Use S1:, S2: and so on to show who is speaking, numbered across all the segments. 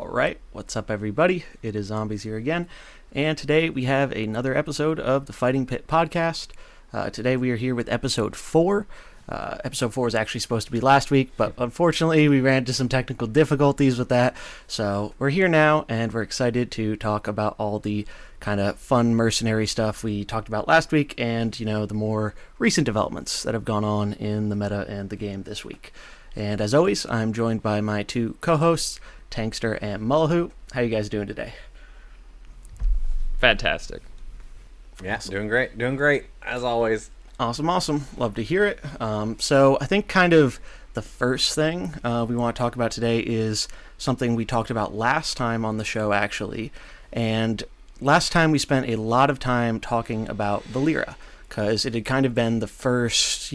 S1: Alright, what's up everybody? It is Zombies here again, and today we have another episode of the Fighting Pit podcast. Today we are here with episode 4. Episode 4 was actually supposed to be last week, but unfortunately we ran into some technical difficulties with that, so we're here now, and we're excited to talk about all the kind of fun mercenary stuff we talked about last week, and, you know, the more recent developments that have gone on in the meta and the game this week. And as always, I'm joined by my two co-hosts, Tangster and Mullahoo. How you guys doing today?
S2: Fantastic.
S3: Yeah, awesome. Doing great, as always.
S1: Awesome. Love to hear it. So I think kind of the first thing we want to talk about today is something we talked about last time on the show, actually. And last time we spent a lot of time talking about Valeera, because it had kind of been the first,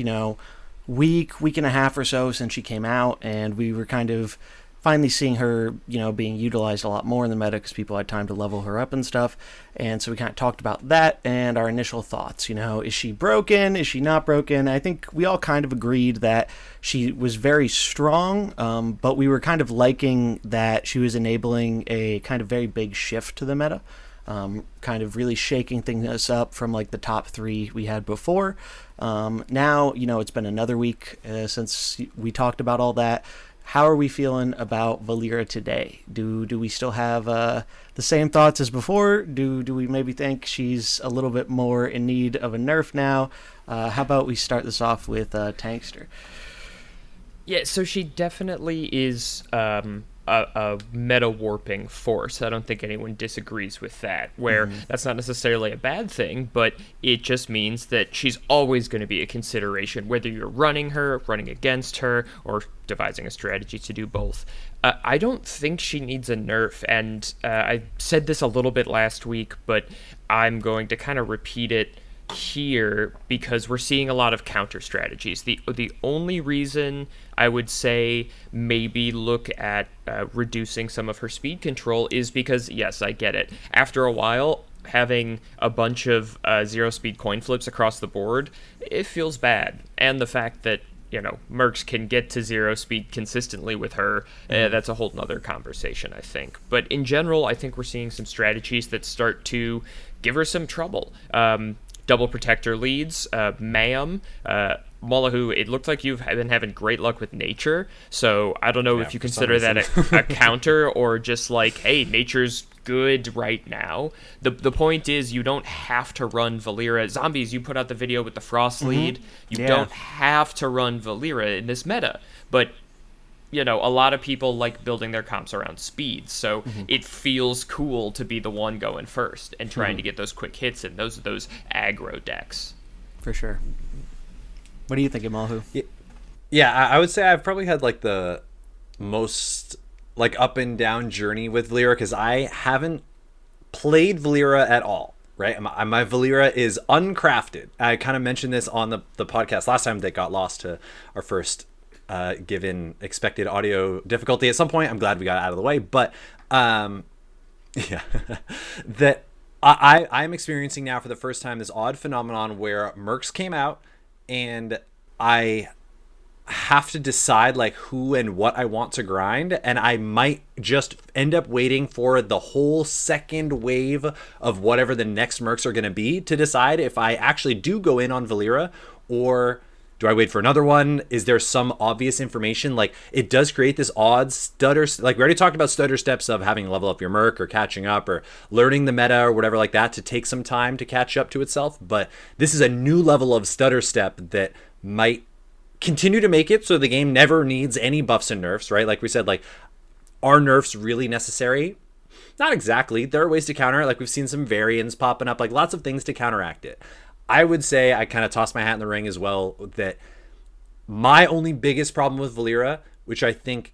S1: week and a half or so since she came out, and we were kind of finally seeing her, being utilized a lot more in the meta because people had time to level her up and stuff. And so we kind of talked about that and our initial thoughts. Is she broken? Is she not broken? I think we all kind of agreed that she was very strong, but we were kind of liking that she was enabling a kind of very big shift to the meta. Kind of really shaking things up from like the top 3 we had before. Now, it's been another week since we talked about all that. How are we feeling about Valeera today? Do we still have the same thoughts as before? Do we maybe think she's a little bit more in need of a nerf now? How about we start this off with Tangster?
S2: Yeah, so she definitely is a meta warping force. I don't think anyone disagrees with that, where that's not necessarily a bad thing, but it just means that she's always going to be a consideration, whether you're running her, running against her, or devising a strategy to do both. I don't think she needs a nerf, and I said this a little bit last week, but I'm going to kind of repeat it here because we're seeing a lot of counter strategies. The only reason I would say maybe look at reducing some of her speed control is because, yes, I get it. After a while, having a bunch of 0 speed coin flips across the board, it feels bad. And the fact that, mercs can get to 0 speed consistently with her, that's a whole nother conversation, I think. But in general, I think we're seeing some strategies that start to give her some trouble. Double protector leads, Ma'am, Mullahoo, it looked like you've been having great luck with nature, so I don't know if you consider that a counter or just like, hey, nature's good right now. The point is you don't have to run Valeera. Zombies, you put out the video with the Frost lead. You don't have to run Valeera in this meta, but a lot of people like building their comps around speed, so it feels cool to be the one going first and trying to get those quick hits in those aggro decks.
S1: For sure. What do you think, Mullahoo?
S3: Yeah, I would say I've probably had like the most like up and down journey with Valeera because I haven't played Valeera at all. Right, my Valeera is uncrafted. I kind of mentioned this on the podcast last time that got lost to our first given expected audio difficulty at some point. I'm glad we got it out of the way, but that I'm experiencing now for the first time this odd phenomenon where mercs came out and I have to decide like who and what I want to grind, and I might just end up waiting for the whole second wave of whatever the next mercs are going to be to decide if I actually do go in on Valeera or do I wait for another one? Is there some obvious information? Like, it does create this odd stutter. Like, we already talked about stutter steps of having to level up your merc or catching up or learning the meta or whatever like that to take some time to catch up to itself. But this is a new level of stutter step that might continue to make it so the game never needs any buffs and nerfs, right? Like we said, like, are nerfs really necessary? Not exactly. There are ways to counter it. Like, we've seen some variants popping up, like lots of things to counteract it. I would say I kind of tossed my hat in the ring as well that my only biggest problem with Valeera, which I think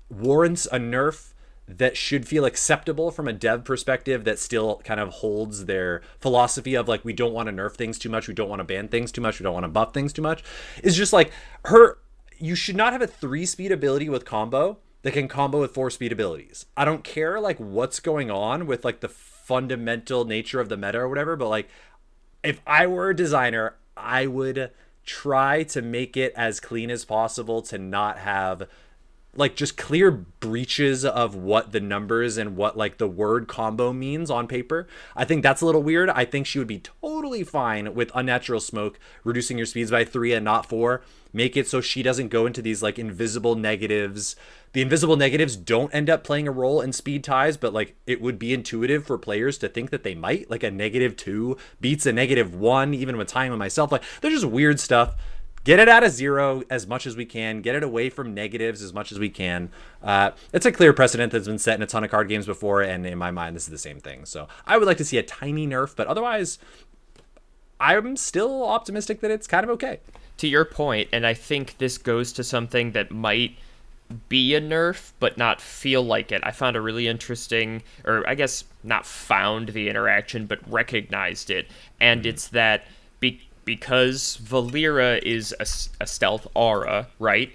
S3: warrants a nerf that should feel acceptable from a dev perspective that still kind of holds their philosophy of like, we don't want to nerf things too much, we don't want to ban things too much, we don't want to buff things too much, is just like you should not have a 3-speed ability with combo that can combo with 4-speed abilities. I don't care like what's going on with like the fundamental nature of the meta or whatever, but like, if I were a designer, I would try to make it as clean as possible to not have like just clear breaches of what the numbers and what like the word combo means on paper. I think that's a little weird. I think she would be totally fine with Unnatural Smoke, reducing your speeds by 3 and not 4. Make it so she doesn't go into these like invisible negatives. The invisible negatives don't end up playing a role in speed ties, but like it would be intuitive for players to think that they might. Like a -2 beats a -1, even with tying with myself. Like there's just weird stuff. Get it out of 0 as much as we can. Get it away from negatives as much as we can. It's a clear precedent that's been set in a ton of card games before, and in my mind, this is the same thing. So I would like to see a tiny nerf, but otherwise, I'm still optimistic that it's kind of okay.
S2: To your point, and I think this goes to something that might be a nerf, but not feel like it. I found a really interesting, or I guess not found the interaction, but recognized it. And it's that because Valeera is a stealth aura, right?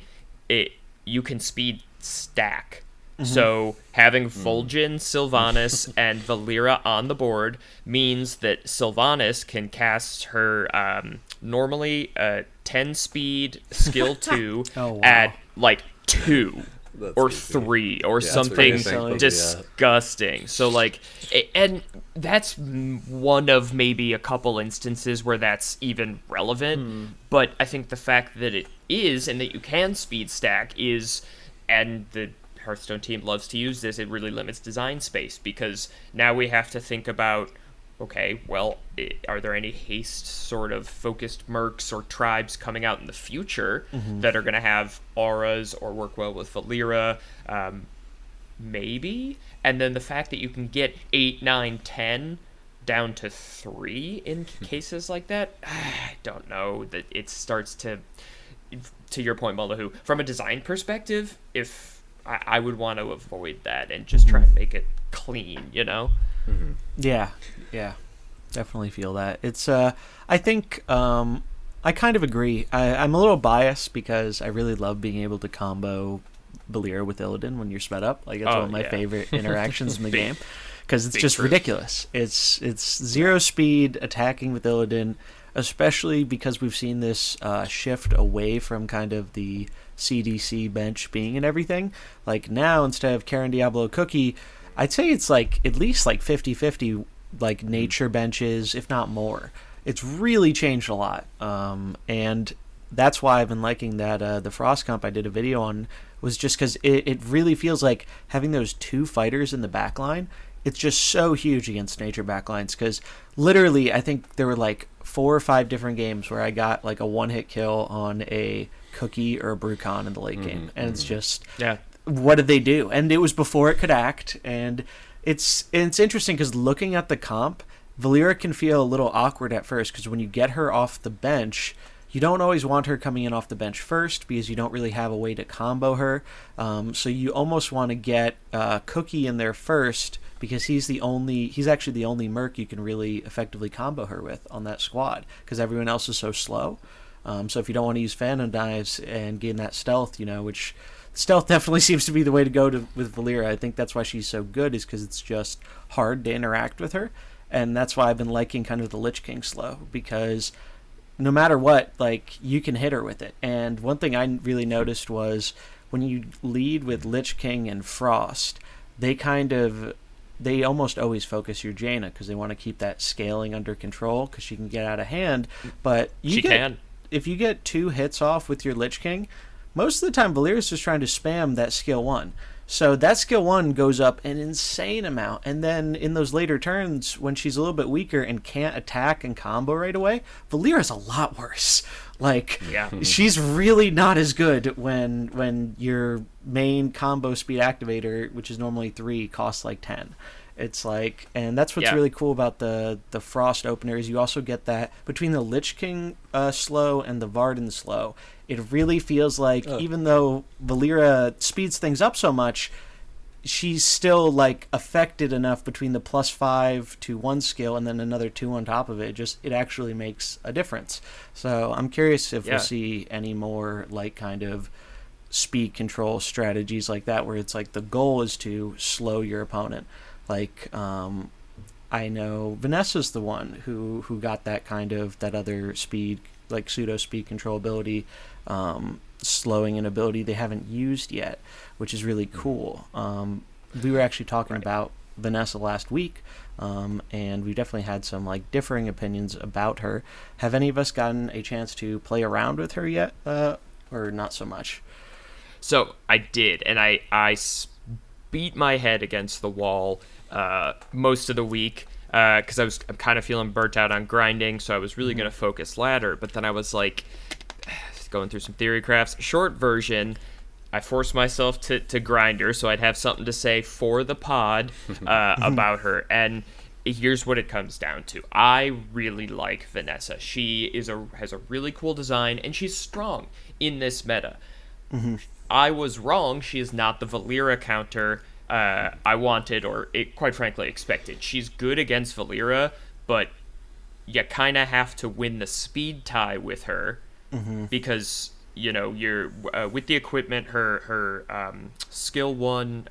S2: You can speed stack. So having Vol'jin, Sylvanas, and Valeera on the board means that Sylvanas can cast her normally 10 speed skill 2 at like 2 or 3 or something disgusting. So like, and that's one of maybe a couple instances where that's even relevant. But I think the fact that it is and that you can speed stack is, and the Hearthstone team loves to use this, it really limits design space, because now we have to think about, okay, well, are there any haste sort of focused mercs or tribes coming out in the future that are going to have auras or work well with Valeera? Maybe. And then the fact that you can get 8, 9, 10 down to 3 in cases like that, I don't know, that it starts to your point, Mullahoo, from a design perspective, if I would want to avoid that and just try and make it clean, you know?
S1: Yeah, definitely feel that. It's I think I kind of agree. I'm a little biased because I really love being able to combo Valeera with Illidan when you're sped up. Like that's one of my favorite interactions in the game, because it's just ridiculous. It's 0 speed attacking with Illidan, especially because we've seen this shift away from kind of the CDC bench being and everything. Like now, instead of Karen Diablo Cookie, I'd say it's like at least like 50-50 like nature benches, if not more. It's really changed a lot. And that's why I've been liking that the Frost Comp I did a video on, was just because it really feels like having those 2 fighters in the back line, it's just so huge against nature backlines, because literally I think there were like 4 or 5 different games where I got like a 1-hit kill on a Cookie or a Brucon in the late game, and it's just what did they do? And it was before it could act, and it's interesting because looking at the comp, Valeera can feel a little awkward at first, because when you get her off the bench, you don't always want her coming in off the bench first, because you don't really have a way to combo her. So you almost want to get Cookie in there first, because he's actually the only merc you can really effectively combo her with on that squad, because everyone else is so slow. So if you don't want to use Phantom Knives and gain that stealth, which stealth definitely seems to be the way to go with Valeera. I think that's why she's so good, is because it's just hard to interact with her. And that's why I've been liking kind of the Lich King slow, because no matter what, like, you can hit her with it. And one thing I really noticed was when you lead with Lich King and Frost, they almost always focus your Jaina, because they want to keep that scaling under control, because she can get out of hand. But if you get 2 hits off with your Lich King, most of the time Valeera's just trying to spam that skill 1. So that skill 1 goes up an insane amount, and then in those later turns, when she's a little bit weaker and can't attack and combo right away, Valeera's a lot worse. Like, she's really not as good when your main combo speed activator, which is normally 3, costs like 10. It's like, and that's what's really cool about the Frost opener, is you also get that between the Lich King slow and the Varden slow. It really feels like even though Valeera speeds things up so much, she's still like affected enough between the +5 to 1 skill and then another 2 on top of it. It actually makes a difference. So I'm curious if we'll see any more like kind of speed control strategies like that, where it's like the goal is to slow your opponent. Like, I know Vanessa's the one who got that kind of, that other speed, like pseudo speed control ability, slowing an ability they haven't used yet, which is really cool. We were actually talking about Vanessa last week, and we definitely had some like differing opinions about her. Have any of us gotten a chance to play around with her yet, or not so much?
S2: So I did, and I beat my head against the wall most of the week because I'm kind of feeling burnt out on grinding, so I was really going to focus ladder. But then I was like going through some theory crafts. Short version, I forced myself to grind her so I'd have something to say for the pod about her. And here's what it comes down to. I really like Vanessa. She has a really cool design, and she's strong in this meta. I was wrong. She is not the Valeera counter I wanted, or quite frankly expected. She's good against Valeera, but you kind of have to win the speed tie with her because you're with the equipment. Her skill 1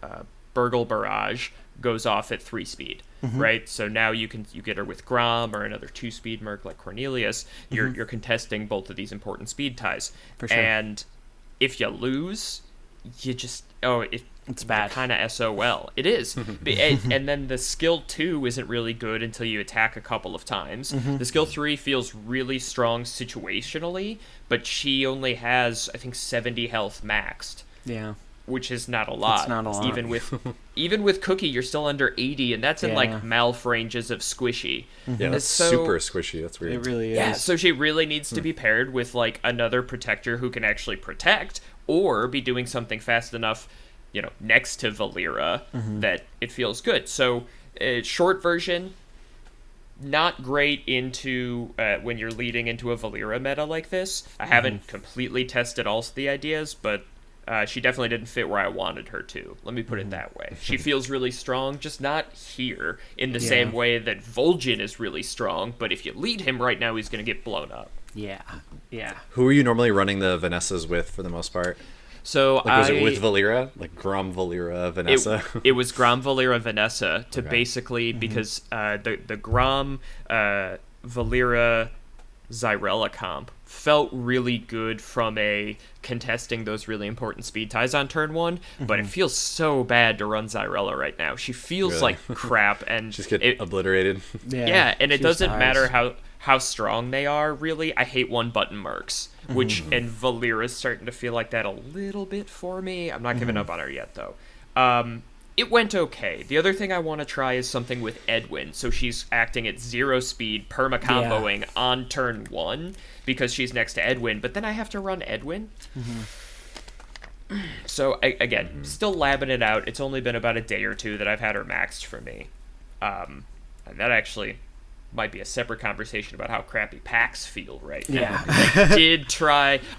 S2: Burgle Barrage goes off at 3 speed. Right, so now you get her with Grom or another 2-speed merc like Cornelius. You're contesting both of these important speed ties,
S1: For sure.
S2: and if you lose, you just
S1: It's bad.
S2: Kind of SOL. It is, and then the skill 2 isn't really good until you attack a couple of times. The skill 3 feels really strong situationally, but she only has I think 70 health maxed.
S1: Yeah.
S2: Which is not a lot.
S1: It's not a lot.
S2: Even with Cookie, you're still under 80, and that's in like Malf ranges of squishy.
S3: Yeah, that's super squishy. That's weird.
S1: It really is.
S2: Yeah, so she really needs to be paired with like another protector who can actually protect, or be doing something fast enough, next to Valeera that it feels good. So, short version, not great into when you're leading into a Valeera meta like this. I haven't completely tested all the ideas, but she definitely didn't fit where I wanted her to. Let me put it that way. She feels really strong, just not here in the same way that Vol'jin is really strong, but if you lead him right now, he's going to get blown up.
S1: Yeah.
S3: Who are you normally running the Vanessas with for the most part?
S2: So
S3: was it with Valeera? Like Grom, Valeera, Vanessa?
S2: It was Grom, Valeera, Vanessa to basically, because the Grom, Valeera, Zyrella comp felt really good from a contesting those really important speed ties on turn 1, but it feels so bad to run Zyrella right now. She feels like crap, and
S3: just get obliterated.
S2: Yeah, and it doesn't matter how strong they are, really. I hate one-button mercs, and Valeera's starting to feel like that a little bit for me. I'm not giving up on her yet, though. It went okay. The other thing I want to try is something with Edwin. So she's acting at 0 speed, perma-comboing on turn 1 because she's next to Edwin, but then I have to run Edwin. So, again, still labbing it out. It's only been about a day or 2 that I've had her maxed for me. And that actually might be a separate conversation about how crappy packs feel right now.
S1: Yeah.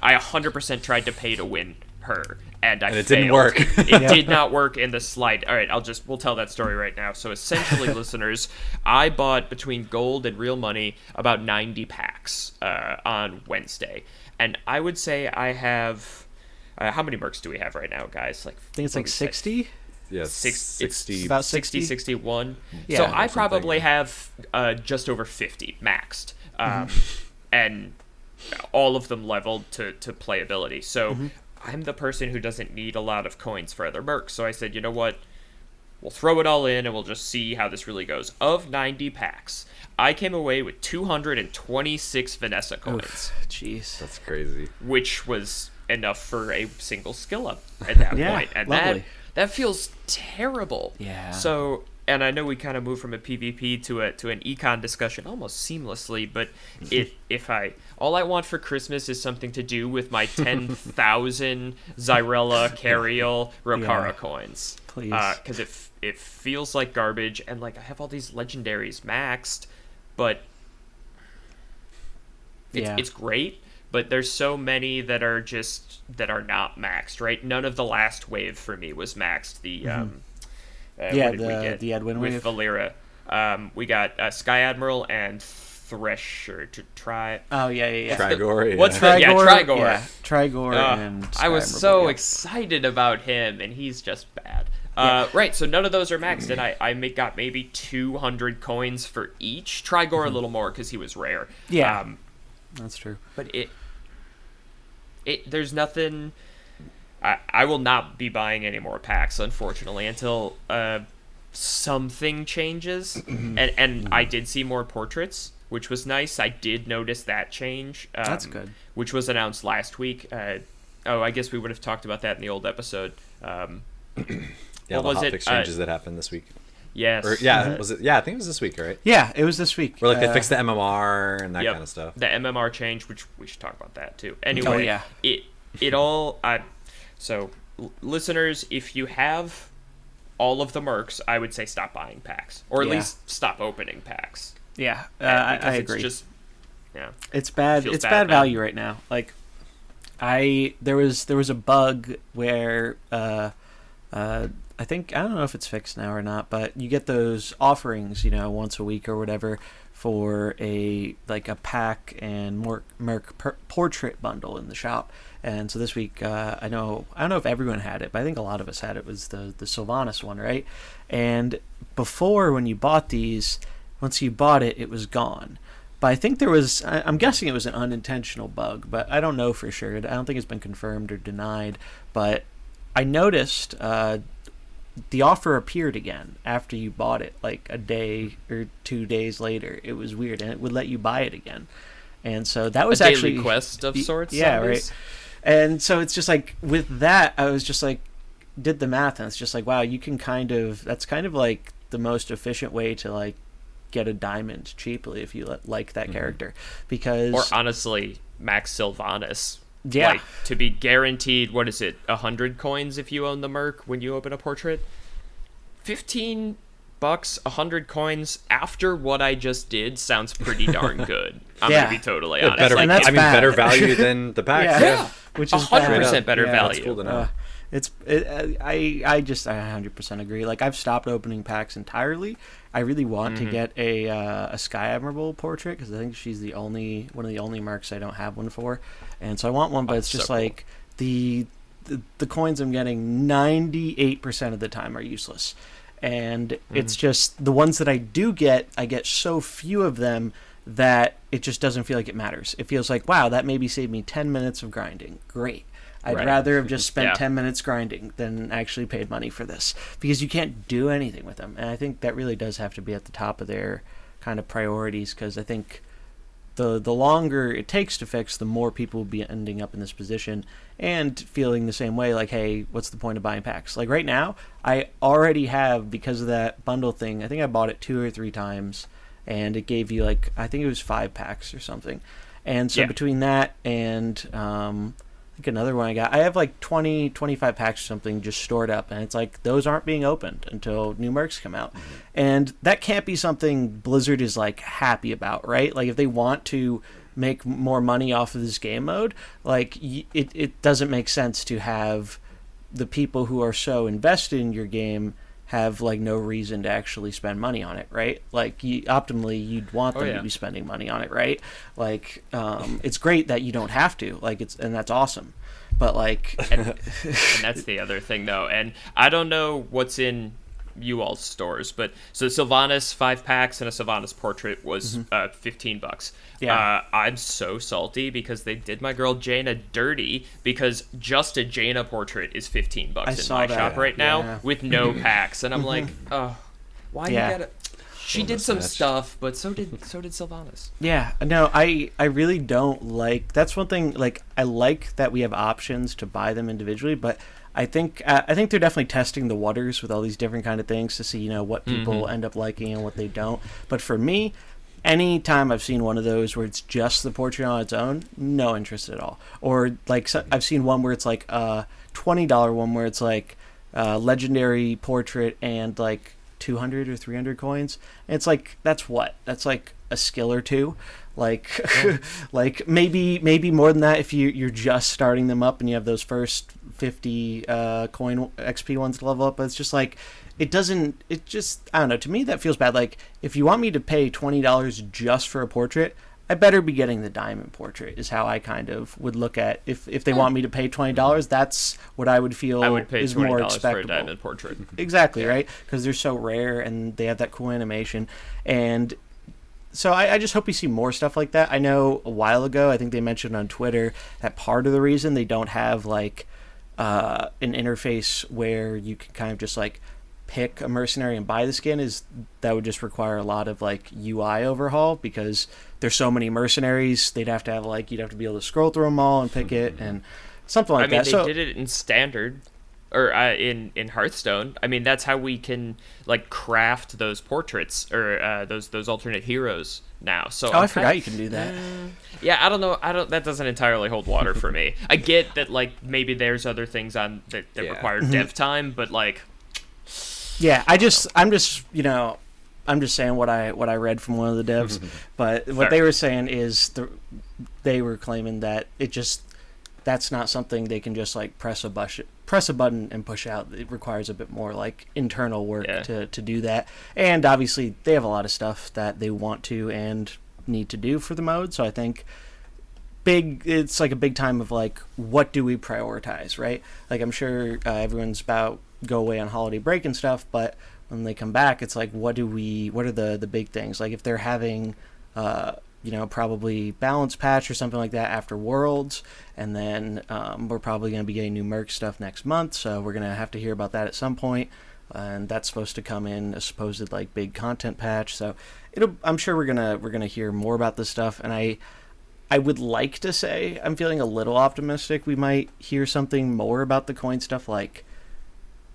S2: I 100% tried to pay to win her, and it failed.
S3: Didn't work.
S2: It did not work in the slide. All right, we'll tell that story right now. So essentially, listeners, I bought between gold and real money about 90 packs on Wednesday, and I would say I have how many mercs do we have right now, guys? Like,
S1: I think it's like 60.
S3: Yeah,
S2: 60,
S3: it's
S1: about
S2: 60, 61.
S1: Yeah,
S2: so I probably have just over 50 maxed, and all of them leveled to playability. So I'm the person who doesn't need a lot of coins for other mercs. So I said, you know what? We'll throw it all in and we'll just see how this really goes. Of 90 packs, I came away with 226 Vanessa coins.
S1: Jeez.
S3: That's crazy.
S2: Which was enough for a single skill up at that point. And
S1: lovely.
S2: that feels terrible.
S1: Yeah.
S2: So, and I know we kind of moved from a PvP to an econ discussion almost seamlessly, but all I want for Christmas is something to do with my 10,000 Zyrella, Cariel, Rokara coins.
S1: Please.
S2: Because it feels like garbage, and like I have all these legendaries maxed, but it's great. But there's so many that are not maxed, right? None of the last wave for me was maxed. The
S1: the Edwin
S2: with
S1: wave.
S2: Valeera. We got Sky Admiral and Thresher to try.
S1: Oh yeah.
S3: Trigor.
S2: What's
S1: Trigor?
S2: Trigor.
S1: Yeah, Trigor and Sky
S2: I was
S1: Admiral,
S2: so
S1: yeah.
S2: excited about him, and he's just bad. Right, so none of those are maxed, and I got maybe 200 coins for each. Trigor a little more because he was rare.
S1: Yeah, that's true.
S2: But there's nothing. I will not be buying any more packs, unfortunately, until something changes. And I did see more portraits, which was nice. I did notice that change.
S1: That's good.
S2: Which was announced last week. I guess we would have talked about that in the old episode.
S3: Yeah,
S2: what
S3: the
S2: was
S3: hot
S2: it?
S3: fix changes that happened this week.
S2: Yes.
S3: Or, yeah, was it? Yeah, I think it was this week, right?
S1: Yeah, it was this week.
S3: Where like they fixed the MMR and that kind of stuff.
S2: The MMR change, which we should talk about that too. Anyway, it all. So, listeners, if you have all of the mercs, I would say stop buying packs, or at least stop opening packs.
S1: Yeah, I agree.
S2: It's just,
S1: it's bad. It's bad value right now. Like, there was a bug where I think, I don't know if it's fixed now or not, but you get those offerings, once a week or whatever for a pack and merc portrait bundle in the shop. And so this week, I don't know if everyone had it, but I think a lot of us had it. Was the Sylvanas one, right? And before, when you bought these, once you bought it, it was gone. But I think I'm guessing it was an unintentional bug, but I don't know for sure. I don't think it's been confirmed or denied. But I noticed the offer appeared again after you bought it, like a day or 2 days later. It was weird, and it would let you buy it again. And so that was
S2: a
S1: actually
S2: daily quest of sorts.
S1: Yeah, right. And so it's just like, with that, I was just like, did the math, and it's just like, wow, you can that's kind of like the most efficient way to like get a diamond cheaply if you like that character, because,
S2: or honestly, Max Sylvanas.
S1: Yeah.
S2: Like, to be guaranteed, what is it, 100 coins if you own the merc when you open a portrait? $15, 100 coins after what I just did sounds pretty darn good. I'm going to be totally honest.
S3: Better,
S1: and that's bad.
S3: better value than the packs.
S2: Yeah.
S1: Which is
S2: 100% better value.
S3: That's cool to know.
S1: I 100% agree. Like, I've stopped opening packs entirely. I really want to get a Sky Admiral portrait, because I think she's one of the only mercs I don't have one for, and so I want one. But it's just so like cool. the coins I'm getting 98% of the time are useless, and it's just the ones that I do get, I get so few of them that it just doesn't feel like it matters. It feels like, wow, that maybe saved me 10 minutes of grinding. Great. I'd rather have just spent 10 minutes grinding than actually paid money for this, because you can't do anything with them. And I think that really does have to be at the top of their kind of priorities, because I think the longer it takes to fix, the more people will be ending up in this position and feeling the same way, like, hey, what's the point of buying packs? Like, right now, I already have, because of that bundle thing, I think I bought it 2 or 3 times, and it gave you, like, I think it was 5 packs or something. And so between that and I think another one I have like 20, 25 packs or something just stored up, and it's like, those aren't being opened until new mercs come out. And that can't be something Blizzard is like happy about, right? Like, if they want to make more money off of this game mode, like, it doesn't make sense to have the people who are so invested in your game have like no reason to actually spend money on it, right? Like, optimally, you'd want them to be spending money on it, right? Like, it's great that you don't have to, like, and that's awesome, but like,
S2: and that's the other thing though. And I don't know what's in you all's stores, but so Sylvanas 5 packs and a Sylvanas portrait was $15. I'm so salty because they did my girl Jaina dirty, because just a Jaina portrait is $15 in my shop right now with no packs, and I'm like, oh, why you gotta? She did some stuff, but so did Sylvanas.
S1: Yeah, no, I really don't like. That's one thing. Like, I like that we have options to buy them individually, but I think they're definitely testing the waters with all these different kind of things to see, what people end up liking and what they don't. But for me, any time I've seen one of those where it's just the portrait on its own, no interest at all. Or like, I've seen one where it's like a $20 one where it's like legendary portrait and like 200 or 300 coins. And it's like, that's like a skill or two. Like, like maybe more than that if you're just starting them up and you have those first 50 coin XP ones to level up. But it's just like, I don't know, to me that feels bad. Like, if you want me to pay $20 just for a portrait, I better be getting the diamond portrait, is how I kind of would look at, if they want me to pay $20, that's what I would feel is more expectable.
S2: For a diamond portrait.
S1: Exactly, right? Because they're so rare and they have that cool animation. And So I just hope we see more stuff like that. I know a while ago, I think they mentioned on Twitter that part of the reason they don't have like an interface where you can kind of just like pick a mercenary and buy the skin is that would just require a lot of like UI overhaul because there's so many mercenaries. They'd have to have like you'd have to be able to scroll through them all and pick it and something like that.
S2: I mean, they did it in standard or in Hearthstone. I mean, that's how we can like craft those portraits or those alternate heroes now. So
S1: I forgot you can do that.
S2: Yeah, I don't know. That doesn't entirely hold water for me. I get that like maybe there's other things on that require dev time, but like.
S1: Yeah, I'm just saying what I read from one of the devs, but what they were saying is they were claiming that that's not something they can just like press a button and push out. It requires a bit more like internal work to do that, and obviously they have a lot of stuff that they want to and need to do for the mode. So I think it's like a big time of like what do we prioritize, right? Like I'm sure everyone's about go away on holiday break and stuff, but when they come back it's like what are the big things, like if they're having probably balance patch or something like that after Worlds, and then we're probably going to be getting new merc stuff next month, so we're going to have to hear about that at some point, and that's supposed to come in a supposed like big content patch, so I'm sure we're gonna hear more about this stuff, and I would like to say I'm feeling a little optimistic we might hear something more about the coin stuff, like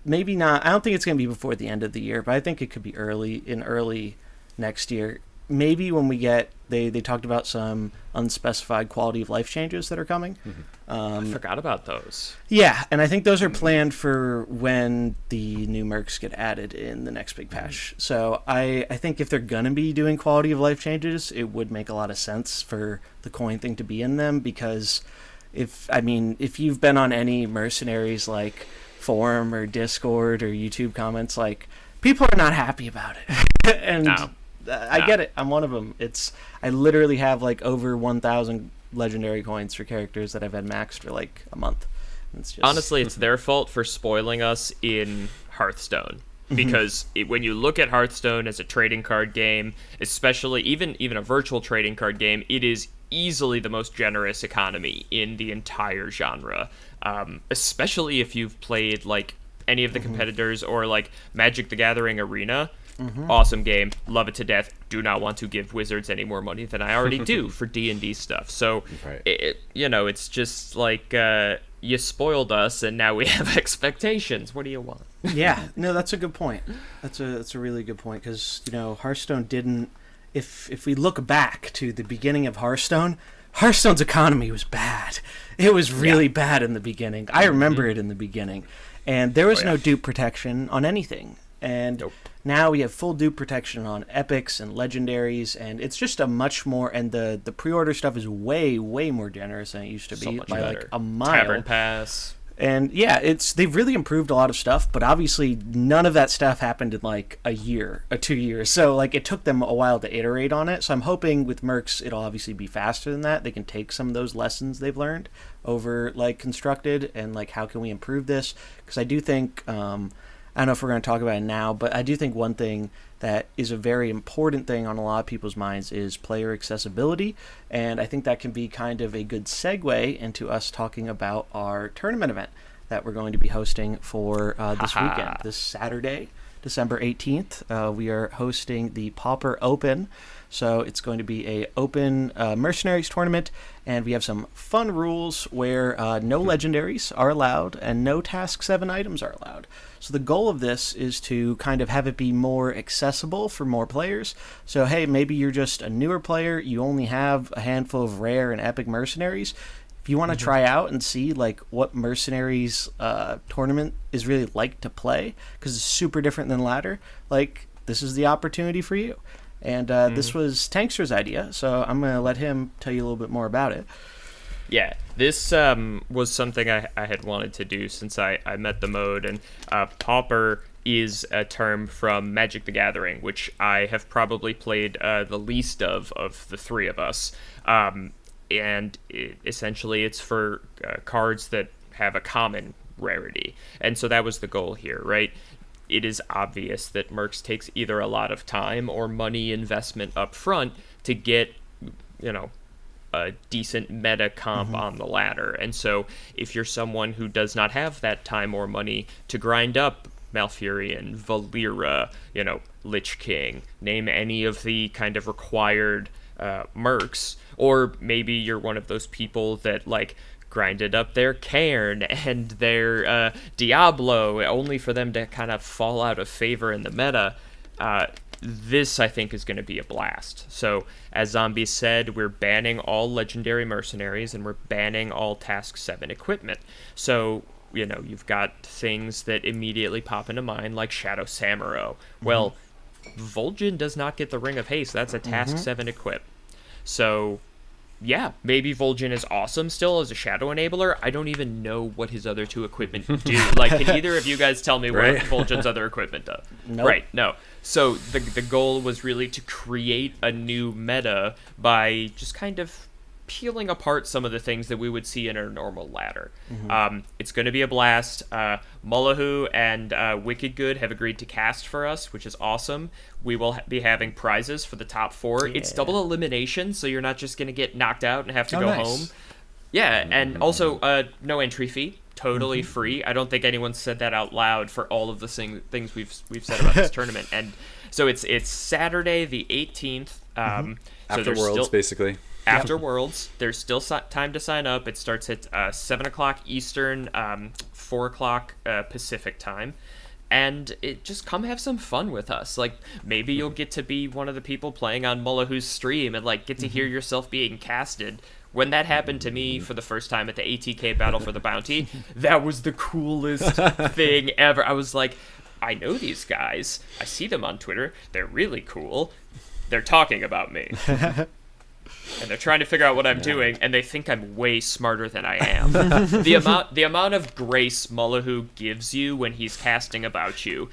S1: maybe not. I don't think it's going to be before the end of the year, but I think it could be early next year. Maybe when we get they talked about some unspecified quality of life changes that are coming.
S2: I forgot about those.
S1: Yeah, and I think those are planned for when the new mercs get added in the next big patch. So I think if they're going to be doing quality of life changes, it would make a lot of sense for the coin thing to be in them, because if you've been on any Mercenaries like forum or Discord or YouTube comments, like people are not happy about it. And I get it. I'm one of them. I literally have like over 1,000 legendary coins for characters that I've had maxed for like a month.
S2: Honestly, it's their fault for spoiling us in Hearthstone, because when you look at Hearthstone as a trading card game, especially even a virtual trading card game, it is easily the most generous economy in the entire genre. Especially if you've played like any of the competitors or like Magic the Gathering Arena. Awesome game, love it to death. Do not want to give Wizards any more money than I already do for D&D stuff. So it's just like you spoiled us and now we have expectations. What do you want?
S1: Yeah, no, that's a good point. That's a really good point, because Hearthstone didn't. If we look back to the beginning of Hearthstone's economy was bad. It was really bad in the beginning. I remember it in the beginning, and there was no dupe protection on anything. And now we have full dupe protection on epics and legendaries, and it's just a much more, and the pre-order stuff is way more generous than it used to be,
S2: much
S1: by
S2: better.
S1: like a mile.
S2: Tavern Pass.
S1: And yeah, they've really improved a lot of stuff, but obviously none of that stuff happened in like a year or 2 years. So like it took them a while to iterate on it. So I'm hoping with Mercs it'll obviously be faster than that. They can take some of those lessons they've learned over like Constructed and like how can we improve this? Because I do think I don't know if we're going to talk about it now, but I do think one thing that is a very important thing on a lot of people's minds is player accessibility, and I think that can be kind of a good segue into us talking about our tournament event that we're going to be hosting for this weekend, this Saturday, December 18th. We are hosting the Pauper Open, so it's going to be a open Mercenaries tournament, and we have some fun rules where no legendaries are allowed and no Task 7 items are allowed. So the goal of this is to kind of have it be more accessible for more players. So hey, maybe you're just a newer player, you only have a handful of rare and epic Mercenaries. If you want to try out and see like what Mercenaries tournament is really like to play, because it's super different than ladder, like this is the opportunity for you. And this was Tangster's idea, so I'm going to let him tell you a little bit more about it.
S2: Yeah, this was something I had wanted to do since I met the mode, and Pauper is a term from Magic the Gathering, which I have probably played the least of the three of us. And essentially it's for cards that have a common rarity. And so that was the goal here, right? it is obvious that Mercs takes either a lot of time or money investment up front to get, a decent meta comp on the ladder. And so if you're someone who does not have that time or money to grind up Malfurion, Valeera, Lich King, name any of the kind of required mercs, or maybe you're one of those people that grinded up their Cairn and their Diablo only for them to kind of fall out of favor in the meta. This, I think, is going to be a blast. So, as Zombie said, we're banning all legendary mercenaries and we're banning all Task 7 equipment. So, you've got things that immediately pop into mind, like Shadow Samuro. Well, Vol'jin does not get the Ring of Haste. That's a Task 7 equip. So, yeah, maybe Vol'jin is awesome still as a Shadow Enabler. I don't even know what his other two equipment do. Can either of you guys tell me what Vol'jin's other equipment does?
S1: Nope.
S2: Right, no. So the goal was really to create a new meta by just kind of peeling apart some of the things that we would see in a normal ladder. It's going to be a blast. Mullahoo and Wickedgood have agreed to cast for us, which is awesome. We will be having prizes for the top 4. Yeah. It's double elimination, so you're not just going to get knocked out and have to go home. Yeah, and also no entry fee. Totally free. I don't think anyone said that out loud for all of the things we've said about this tournament. And so it's Saturday the 18th.
S3: After Worlds, basically.
S2: After Worlds, there's still time to sign up. It starts at 7 o'clock Eastern, 4 o'clock Pacific time. And just come have some fun with us. Maybe you'll get to be one of the people playing on Mullahoo's stream and get to hear yourself being casted. When that happened to me for the first time at the ATK Battle for the Bounty, that was the coolest thing ever. I was like, I know these guys. I see them on Twitter. They're really cool. They're talking about me. And they're trying to figure out what I'm doing, and they think I'm way smarter than I am. The amount of grace Mullahoo gives you when he's casting about you,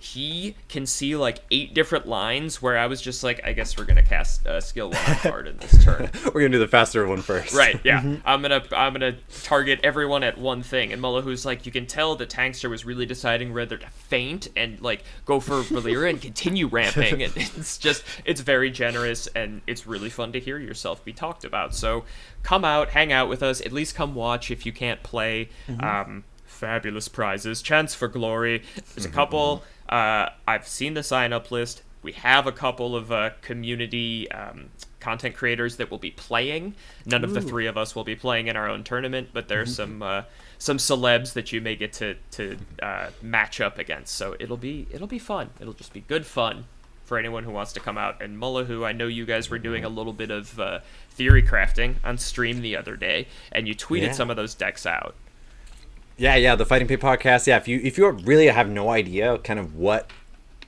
S2: he can see 8 different lines where I was just I guess we're gonna cast skill 1 card in this turn.
S3: We're gonna do the faster one first.
S2: Right, yeah. I'm gonna target everyone at one thing, and Mullahoo's you can tell that Tangster was really deciding whether to feint and go for Valeera and continue ramping, and it's very generous, and it's really fun to hear yourself be talked about. So come out, hang out with us, at least come watch if you can't play. Fabulous prizes, chance for glory. There's a couple. I've seen the sign-up list. We have a couple of community content creators that will be playing. None of the 3 of us will be playing in our own tournament, but there's some celebs that you may get to match up against. So it'll be fun. It'll just be good fun for anyone who wants to come out. And Mullahoo, I know you guys were doing a little bit of theory crafting on stream the other day, and you tweeted some of those decks out.
S3: Yeah, the Fighting Pit podcast. Yeah, if you really have no idea kind of what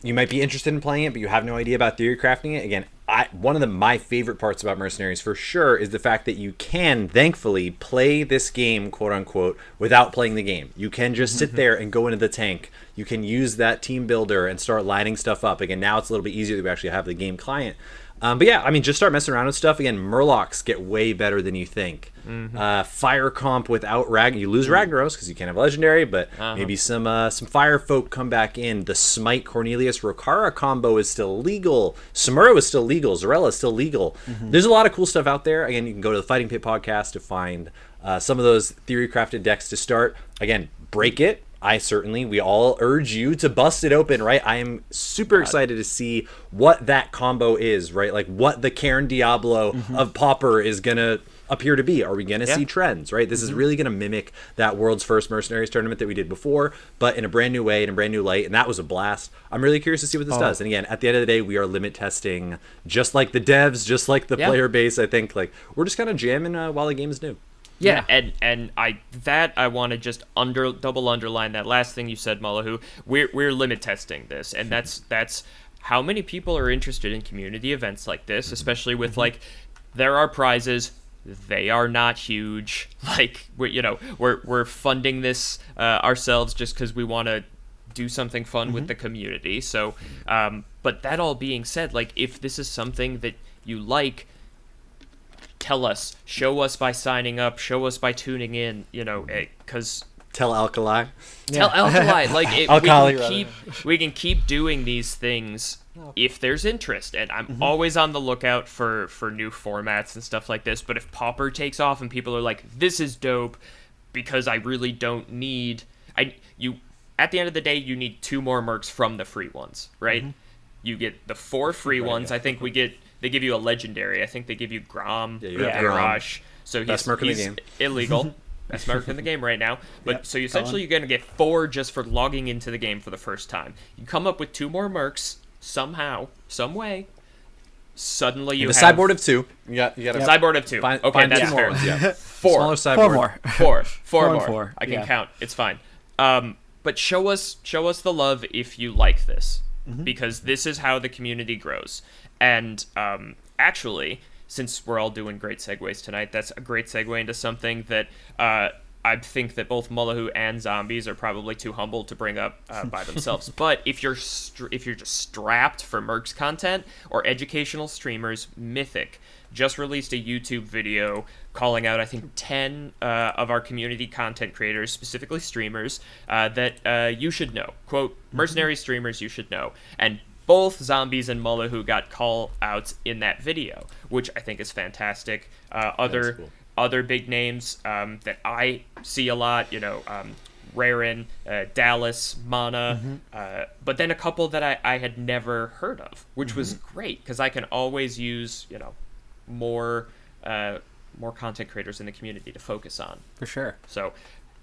S3: you might be interested in playing it, but you have no idea about theory crafting it, again, one of my favorite parts about Mercenaries for sure is the fact that you can, thankfully, play this game, quote unquote, without playing the game. You can just sit there and go into the tank. You can use that team builder and start lining stuff up. Again, now it's a little bit easier that we actually have the game client. But yeah, just start messing around with stuff. Again, Murlocs get way better than you think. Fire comp without you lose Ragnaros because you can't have legendary, but maybe some fire folk come back in. The Smite Cornelius Rokara combo is still legal. Samuro is still legal. Zarella is still legal. There's a lot of cool stuff out there. Again, you can go to the Fighting Pit podcast to find some of those theory crafted decks to start. Again, break it. We all urge you to bust it open, right? I am super excited to see what that combo is, right? What the Cairn Diablo of Pauper is going to appear to be. Are we going to see trends, right? This is really going to mimic that world's first Mercenaries tournament that we did before, but in a brand new way, in a brand new light, and that was a blast. I'm really curious to see what this does. And again, at the end of the day, we are limit testing, just like the devs, just like the player base. I think we're just kind of jamming while the game is new.
S2: Yeah, and I want to just double underline that last thing you said, Mullahoo. We're limit testing this, and that's how many people are interested in community events like this, especially with there are prizes. They are not huge. We're funding this ourselves just because we want to do something fun with the community. So, but that all being said, if this is something that you like, tell us, show us by signing up, show us by tuning in, because
S3: Tell Alkali.
S2: Tell Alkali, like
S3: Alkali,
S2: we can keep doing these things if there's interest, and I'm always on the lookout for new formats and stuff like this. But if Pauper takes off and people are like, "This is dope," because I really don't need at the end of the day, you need 2 more mercs from the free ones, right? You get the 4 free ones. I think they give you a legendary. I think they give you Grom, Rush. So he's illegal. Best merc in the game right now. But so essentially you're going to get 4 just for logging into the game for the first time. You come up with 2 more mercs somehow, some way. Suddenly you have...
S3: a sideboard of 2. You got a
S2: sideboard of 2.
S3: Find
S2: that's fair.
S3: Ones, yeah.
S2: 4.
S3: Smaller sideboard.
S2: 4 more.
S1: 4.
S2: I can count. It's fine. But show us the love if you like this, because this is how the community grows. And actually, since we're all doing great segues tonight, that's a great segue into something that I think that both Mullahoo and Zombies are probably too humble to bring up by themselves. But if you're just strapped for mercs content or educational streamers, Mythic just released a YouTube video calling out, I think, 10 of our community content creators, specifically streamers, that you should know. Quote, mercenary streamers you should know. And both Zombies and Mullahoo got call-outs in that video, which I think is fantastic. Other big names that I see a lot, Rarin, Dallas, Mana, but then a couple that I had never heard of, which was great, because I can always use, more content creators in the community to focus on.
S1: For sure.
S2: So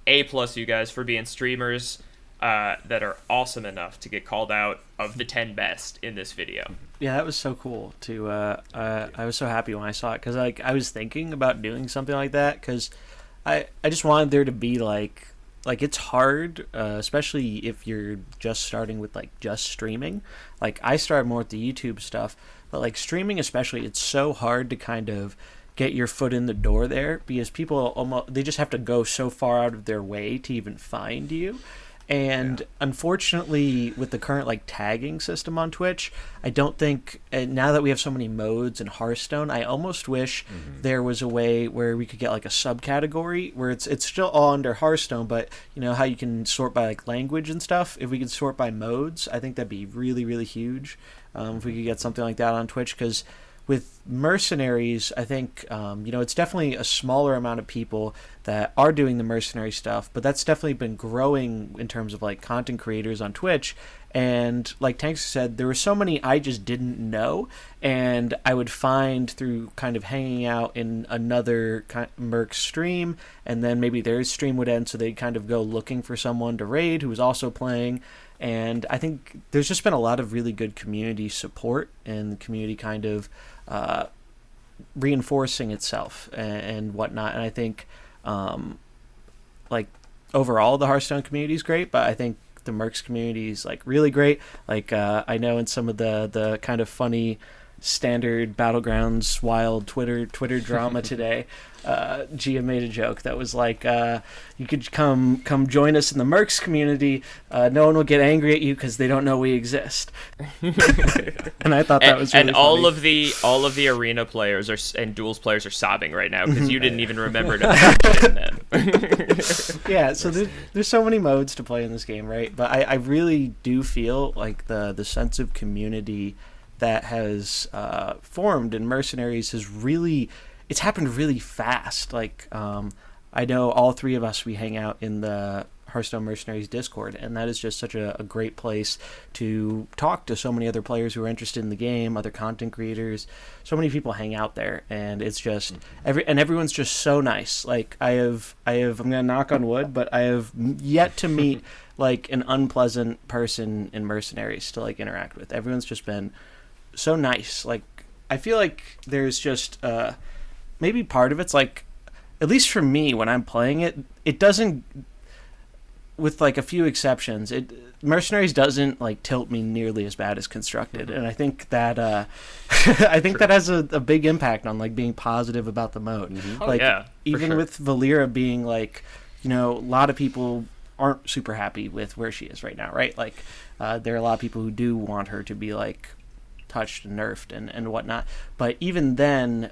S2: A+ you guys for being streamers that are awesome enough to get called out of the 10 best in this video.
S1: Yeah, that was so cool to I was so happy when I saw it, because I was thinking about doing something like that, because I just wanted there to be like it's hard, especially if you're just starting with just streaming. Like I started more with the YouTube stuff, but streaming especially, it's so hard to kind of get your foot in the door there, because people they just have to go so far out of their way to even find you. And unfortunately, with the current tagging system on Twitch, I don't think, now that we have so many modes in Hearthstone, I almost wish there was a way where we could get a subcategory where it's still all under Hearthstone, but how you can sort by language and stuff. If we could sort by modes, I think that'd be really, really huge. If we could get something like that on Twitch, because with Mercenaries, I think, it's definitely a smaller amount of people that are doing the mercenary stuff, but that's definitely been growing in terms of content creators on Twitch. And like Tangster said, there were so many I just didn't know, and I would find through kind of hanging out in another Merc stream, and then maybe their stream would end, so they'd kind of go looking for someone to raid who was also playing. And I think there's just been a lot of really good community support, and the community kind of reinforcing itself and whatnot. And I think overall the Hearthstone community is great, but I think the Mercs community is really really great. I know in some of the kind of funny standard Battlegrounds wild Twitter drama today, Gia made a joke that was you could come join us in the Mercs community, no one will get angry at you because they don't know we exist. And I thought that was really
S2: and
S1: funny.
S2: all of the arena players and duels players are sobbing right now because you didn't even remember to mention them.
S1: Yeah, so there's so many modes to play in this game, right? But I really do feel the sense of community that has formed in Mercenaries it's happened really fast. I know all 3 of us, we hang out in the Hearthstone Mercenaries Discord, and that is just such a great place to talk to so many other players who are interested in the game, other content creators. So many people hang out there, and it's just everyone's just so nice. I'm gonna knock on wood, but I have yet to meet an unpleasant person in Mercenaries to interact with. Everyone's just been so nice. I feel there's just maybe part of it's at least for me when I'm playing it doesn't, with a few exceptions, Mercenaries doesn't tilt me nearly as bad as Constructed. And I think that that has a big impact on being positive about the mode. Even with Valeera being a lot of people aren't super happy with where she is right now, right? There are a lot of people who do want her to be touched and nerfed and whatnot, but even then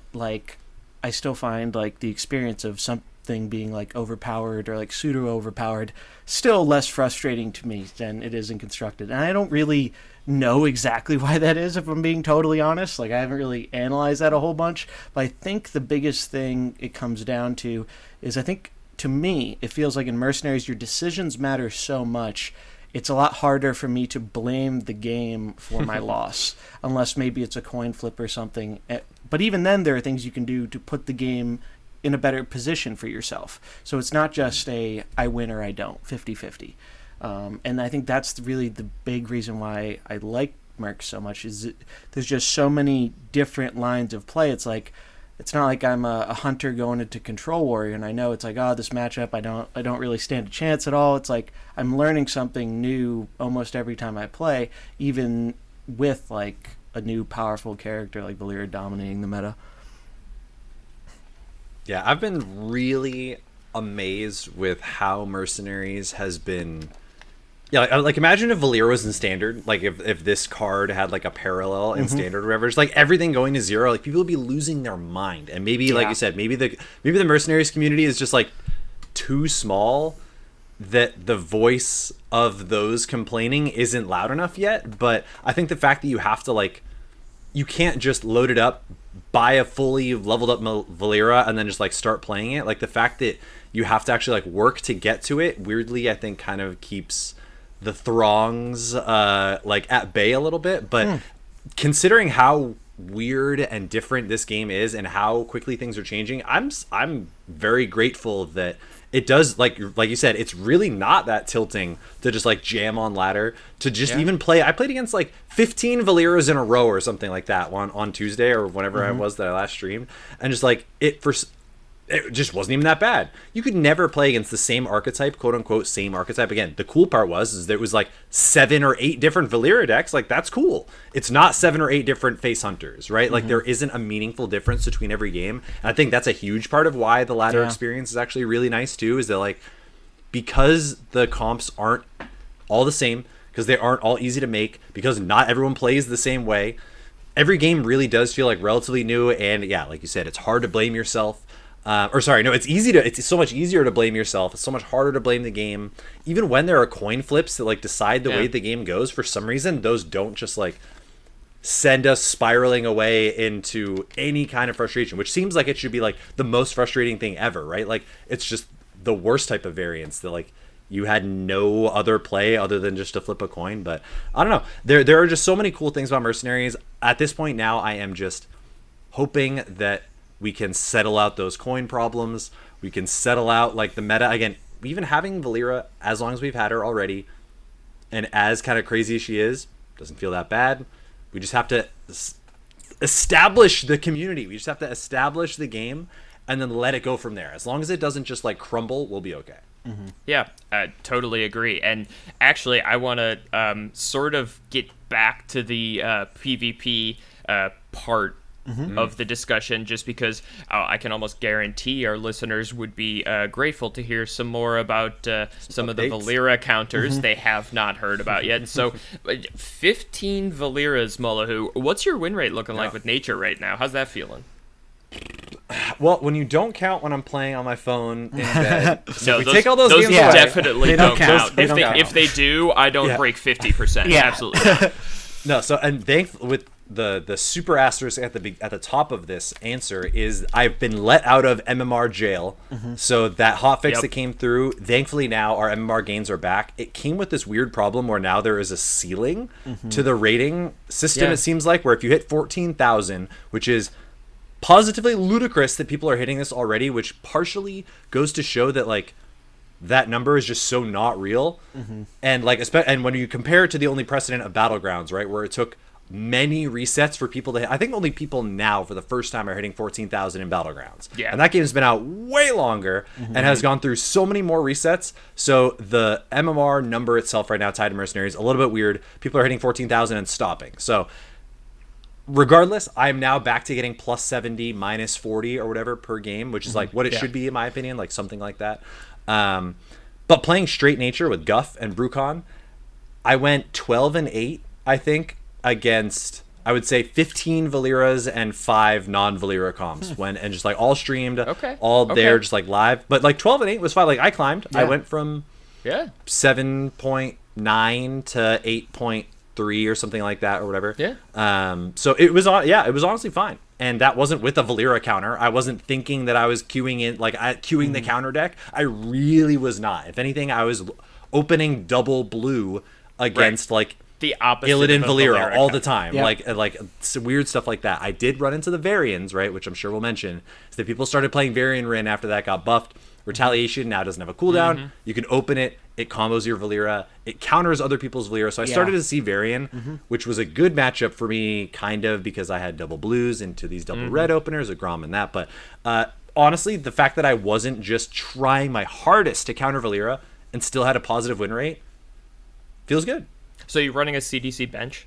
S1: I still find the experience of something being like overpowered or like pseudo overpowered still less frustrating to me than it is in constructed. And I don't really know exactly why that is, if I'm being totally honest. Like, I haven't really analyzed that a whole bunch, but I think the biggest thing it comes down to is, I think, to me, it feels like in Mercenaries, your decisions matter so much. It's a lot harder for me to blame the game for my loss, unless maybe it's a coin flip or something. But even then, there are things you can do to put the game in a better position for yourself. So it's not just a I win or I don't, 50-50. And I think that's really the big reason why I like Mercs so much, is that there's just so many different lines of play. It's like, it's not like I'm a hunter going into Control Warrior and I know it's like, oh, this matchup I don't really stand a chance at all. It's like I'm learning something new almost every time I play, even with like a new powerful character like Valeera dominating the meta.
S3: Yeah, I've been really amazed with how Mercenaries has been. Yeah, like imagine if Valeera was in Standard, like if this card had like a parallel in Standard or whatever, it's like everything going to 0, like people would be losing their mind. And maybe, like you said, maybe the Mercenaries community is just like too small that the voice of those complaining isn't loud enough yet. But I think the fact that you have to, like, you can't just load it up, buy a fully leveled up Valeera, and then just like start playing it. Like the fact that you have to actually like work to get to it, weirdly, I think kind of keeps the throngs like at bay a little bit. But considering how weird and different this game is and how quickly things are changing, I'm very grateful that it does, like you said, it's really not that tilting to just like jam on ladder, to just even play. I played against like 15 Valeeras in a row or something like that on Tuesday or whenever I was that I last streamed, and just like it just wasn't even that bad. You could never play against the same archetype, quote unquote same archetype. Again, the cool part is there was like 7 or 8 different Valeera decks. Like, that's cool. It's not 7 or 8 different face hunters, right? Like, there isn't a meaningful difference between every game. And I think that's a huge part of why the ladder experience is actually really nice too, is that like, because the comps aren't all the same, because they aren't all easy to make, because not everyone plays the same way, every game really does feel like relatively new. And yeah, like you said, it's hard to blame yourself. It's so much easier to blame yourself. It's so much harder to blame the game. Even when there are coin flips that like decide the way the game goes, for some reason, those don't just like send us spiraling away into any kind of frustration, which seems like it should be like the most frustrating thing ever, right? Like, it's just the worst type of variance that like you had no other play other than just to flip a coin. But I don't know. There are just so many cool things about Mercenaries. At this point now, I am just hoping that we can settle out those coin problems. We can settle out like the meta. Again, even having Valeera as long as we've had her already, and as kind of crazy as she is, doesn't feel that bad. We just have to establish the community. We just have to establish the game and then let it go from there. As long as it doesn't just like crumble, we'll be okay.
S2: Yeah, I totally agree. And actually, I want to sort of get back to the PvP part of the discussion, just because I can almost guarantee our listeners would be grateful to hear some more about some of the Valeera counters they have not heard about yet. So 15 Valeeras, Mullahoo. What's your win rate looking like with nature right now? How's that feeling?
S3: Well, when you don't count when I'm playing on my phone in bed, so
S2: no,
S3: we take all those games away.
S2: Definitely don't count.
S3: If
S2: they do, I don't break 50%. Absolutely not.
S3: No, so, and with the super asterisk at the top of this answer is I've been let out of MMR jail. So that hotfix that came through, thankfully now our MMR gains are back. It came with this weird problem where now there is a ceiling to the rating system, it seems like, where if you hit 14,000, which is positively ludicrous that people are hitting this already, which partially goes to show that like that number is just so not real. And like, and when you compare it to the only precedent of Battlegrounds, right, where it took many resets for people to hit, I think only people now for the first time are hitting 14,000 in Battlegrounds. And that game's been out way longer and has gone through so many more resets. So the MMR number itself right now tied to Mercenaries, a little bit weird. People are hitting 14,000 and stopping. So regardless, I'm now back to getting plus 70, minus 40 or whatever per game, which is like what it should be in my opinion, like something like that. But playing straight nature with Guff and Brucon, I went 12-8, I think, against I would say 15 Valeeras and 5 non-Valeera comps and just like all streamed, all there, just like live. But like 12 and 8 was fine. Like I climbed. I went from 7.9 to 8.3 or something like that or whatever. So it was honestly fine. And that wasn't with a Valeera counter. I wasn't thinking that I was queuing the counter deck. I really was not. If anything, I was opening double blue against like
S2: the opposite
S3: Illidan
S2: of
S3: Valeera all the time.
S1: Yeah.
S3: Like weird stuff like that. I did run into the Varians, right, which I'm sure we'll mention. So that people started playing Varian Rin after that got buffed. Retaliation now doesn't have a cooldown. You can open it. It combos your Valeera. It counters other people's Valeera. So I started to see Varian, which was a good matchup for me, kind of, because I had double blues into these double red openers, a Grom and that. But honestly, the fact that I wasn't just trying my hardest to counter Valeera and still had a positive win rate feels good.
S2: So you're running a CDC bench?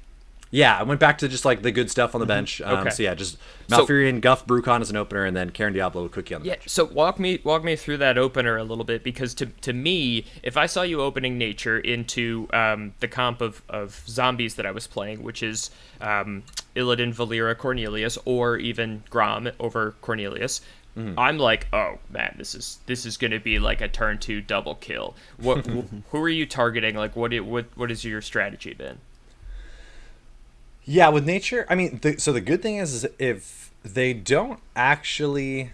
S3: Yeah, I went back to just like the good stuff on the bench. So yeah, just Malfurion, Guff, Brucon as an opener, and then Karen Diablo with Cookie on the bench.
S2: So walk me through that opener a little bit, because to me, if I saw you opening Nature into the comp of zombies that I was playing, which is Illidan, Valeera, Cornelius, or even Grom over Cornelius, I'm like, oh man, this is going to be like a turn 2 double kill. What who are you targeting? Like what is your strategy then?
S3: Yeah, with Nature, I mean, so the good thing is if they don't actually,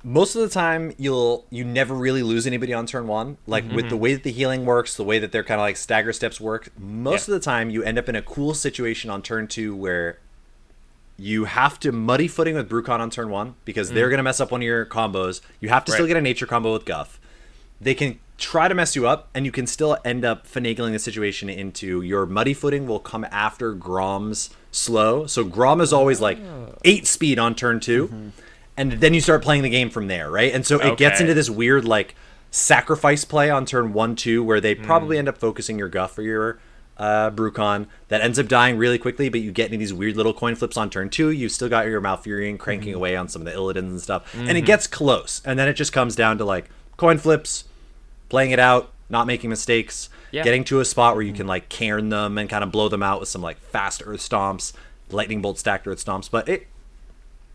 S3: most of the time you never really lose anybody on turn 1. Like with the way that the healing works, the way that their kind of like stagger steps work, most of the time you end up in a cool situation on turn 2 where you have to muddy footing with Brucon on turn 1 because they're going to mess up one of your combos. You have to still get a Nature combo with Guff. They can try to mess you up, and you can still end up finagling the situation into your muddy footing will come after Grom's slow. So Grom is always like 8 speed on turn 2, and then you start playing the game from there, right? And so it gets into this weird like sacrifice play on turn 1-2 where they probably end up focusing your Guff or your Brucon that ends up dying really quickly, but you get into these weird little coin flips on turn 2. You've still got your Malfurion cranking away on some of the Illidans and stuff, and it gets close, and then it just comes down to like coin flips, playing it out, not making mistakes, getting to a spot where you can like cairn them and kind of blow them out with some like fast earth stomps, lightning bolt stacked earth stomps. But it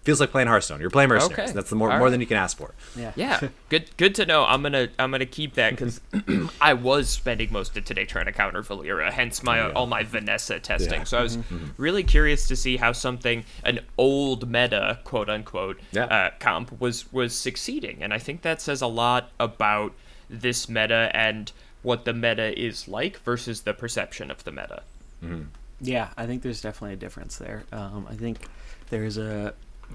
S3: feels like playing Hearthstone. You're playing Mercenaries. That's the more than you can ask for.
S2: Yeah. Good to know. I'm gonna keep that because I was spending most of today trying to counter Valeera, hence all my Vanessa testing. So I was really curious to see how an old meta, quote unquote, comp was succeeding, and I think that says a lot about this meta and what the meta is like versus the perception of the meta.
S1: Yeah, I think there's definitely a difference there. I think there's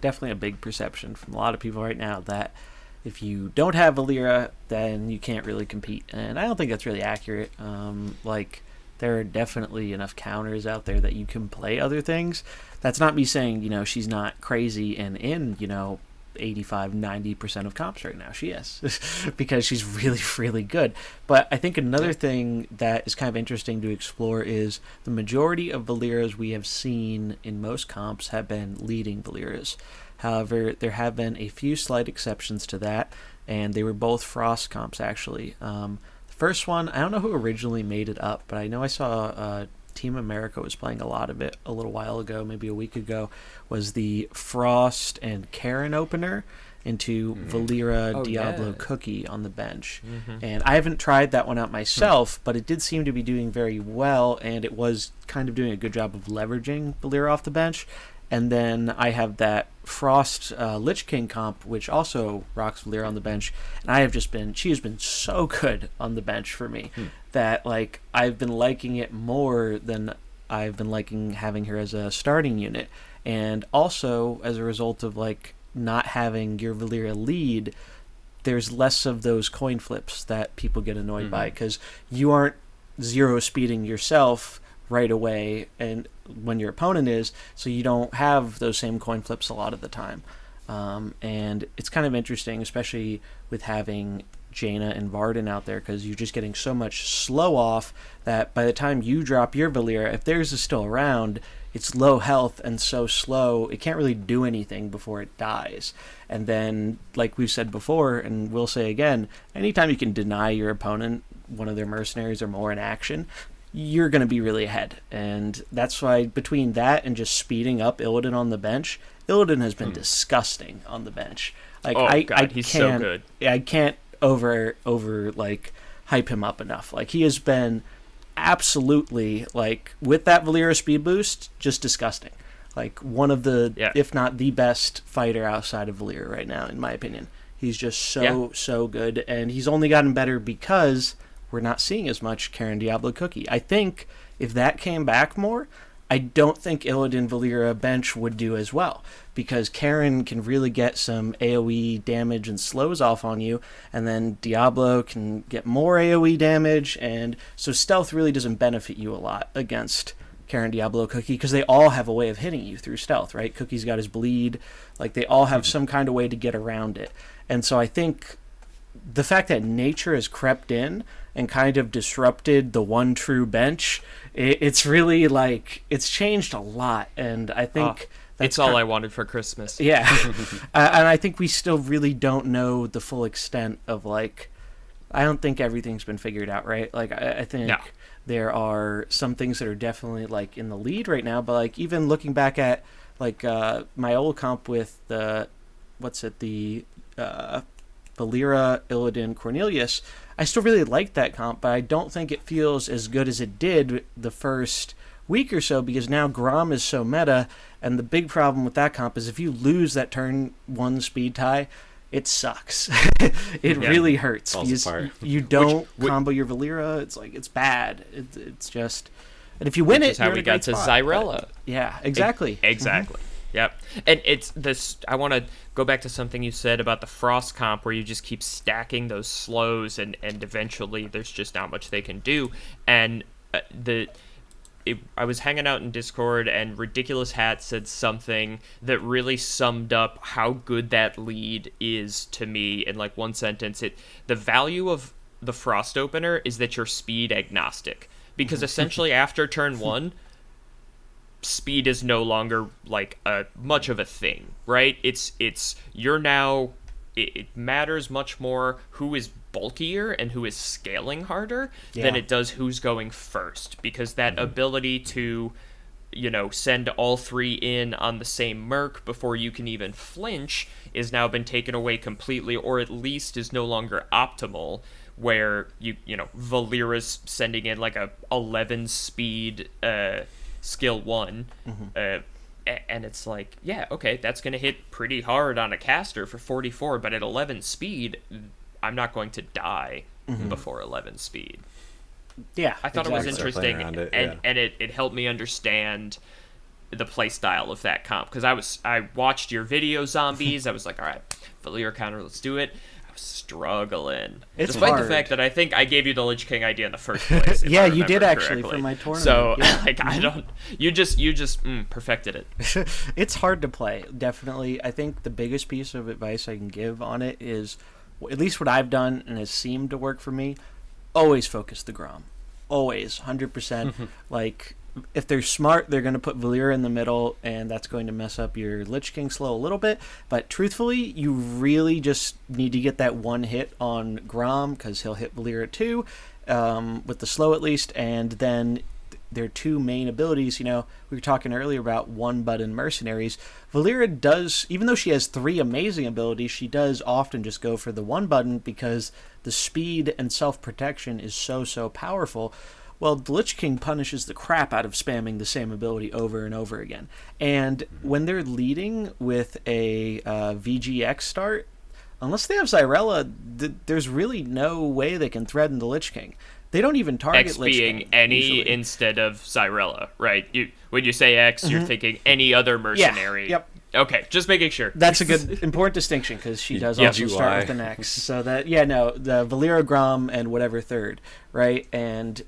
S1: definitely a big perception from a lot of people right now that if you don't have Valeera, then you can't really compete. And I don't think that's really accurate. Like, there are definitely enough counters out there that you can play other things. That's not me saying, she's not crazy and in, 85-90% of comps right now. She is because she's really, really good. But I think another thing that is kind of interesting to explore is the majority of Valeeras we have seen in most comps have been leading Valeeras. However, there have been a few slight exceptions to that, and they were both Frost comps actually. The first one, I don't know who originally made it up, but I know I saw Team America was playing a lot of it a little while ago, maybe a week ago, was the Frost and Karen opener into Valeera Diablo Cookie on the bench. And I haven't tried that one out myself, but it did seem to be doing very well, and it was kind of doing a good job of leveraging Valeera off the bench. And then I have that Frost Lich King comp, which also rocks Valeera on the bench. And she has been so good on the bench for me that like I've been liking it more than I've been liking having her as a starting unit. And also as a result of like not having your Valeera lead, there's less of those coin flips that people get annoyed by because you aren't zero speeding yourself right away and when your opponent is, so you don't have those same coin flips a lot of the time. And it's kind of interesting, especially with having Jaina and Varden out there, because you're just getting so much slow off that by the time you drop your Valeera, if theirs is still around, it's low health and so slow, it can't really do anything before it dies. And then, like we've said before, and we'll say again, anytime you can deny your opponent one of their mercenaries or more in action, you're going to be really ahead. And that's why between that and just speeding up Illidan on the bench, Illidan has been disgusting on the bench. Like
S2: he's so good.
S1: I can't over like hype him up enough. Like he has been absolutely, like, with that Valeera speed boost, just disgusting. Like one of the, if not the best fighter outside of Valeera right now, in my opinion. He's just so good, and he's only gotten better because we're not seeing as much Karen Diablo Cookie. I think if that came back more, I don't think Illidan Valeera bench would do as well, because Karen can really get some AoE damage and slows off on you, and then Diablo can get more AoE damage, and so stealth really doesn't benefit you a lot against Karen Diablo Cookie, because they all have a way of hitting you through stealth, right? Cookie's got his bleed, like they all have some kind of way to get around it. And so I think the fact that nature has crept in and kind of disrupted the one true bench, it's really like, it's changed a lot. And I think
S2: it's all I wanted for Christmas.
S1: Yeah. And I think we still really don't know the full extent of, like, I don't think everything's been figured out, right? Like, I think there are some things that are definitely, like, in the lead right now, but, like, even looking back at, like, my old comp with the Valeera, Illidan, Cornelius, I still really like that comp, but I don't think it feels as good as it did the first week or so, because now Grom is so meta, and the big problem with that comp is if you lose that turn 1 speed tie, it sucks. It really hurts. You don't combo your Valeera. It's like, it's bad. It's just, and if you win it,
S2: how we got to Xyrella.
S1: Yeah, exactly.
S2: Exactly. Yep. And it's this, I want to go back to something you said about the Frost comp, where you just keep stacking those slows, and eventually there's just not much they can do. And I was hanging out in Discord, and Ridiculous Hat said something that really summed up how good that lead is to me in like one sentence. The value of the Frost opener is that you're speed agnostic, because essentially after turn 1, speed is no longer like much of a thing, right? You're now, it matters much more who is bulkier and who is scaling harder than it does who's going first, because that ability to, send all 3 in on the same merc before you can even flinch is now been taken away completely, or at least is no longer optimal, where Valeera's sending in like a 11 speed skill 1, and it's like, okay, that's going to hit pretty hard on a caster for 44, but at 11 speed, I'm not going to die before 11 speed.
S1: Yeah,
S2: I thought it was interesting, and it helped me understand the play style of that comp, because I watched your video, Zombies. I was like, all right, Valeera counter, let's do it. Struggling, despite the fact that I think I gave you the Lich King idea in the first place.
S1: Yeah, you did actually for my tournament.
S2: So I don't. You just perfected it.
S1: It's hard to play, definitely. I think the biggest piece of advice I can give on it is, at least what I've done and has seemed to work for me, always focus the Grom, always 100%. Like, if they're smart, they're going to put Valeera in the middle, and that's going to mess up your Lich King slow a little bit. But truthfully, you really just need to get that one hit on Grom, because he'll hit Valeera too, with the slow at least. And then their 2 main abilities, we were talking earlier about one-button Mercenaries. Valeera does, even though she has 3 amazing abilities, she does often just go for the one button, because the speed and self-protection is so powerful. Well, the Lich King punishes the crap out of spamming the same ability over and over again. And when they're leading with a VGX start, unless they have Xyrella, there's really no way they can threaten the Lich King. They don't even target
S2: X
S1: Lich
S2: being
S1: King,
S2: any
S1: usually.
S2: Instead of Xyrella, right? When you say X, you're thinking any other mercenary.
S1: Yep.
S2: Okay, just making sure.
S1: That's a good, important distinction, because she does also start with an X. So that, the Valeera, Grom, and whatever third, right? And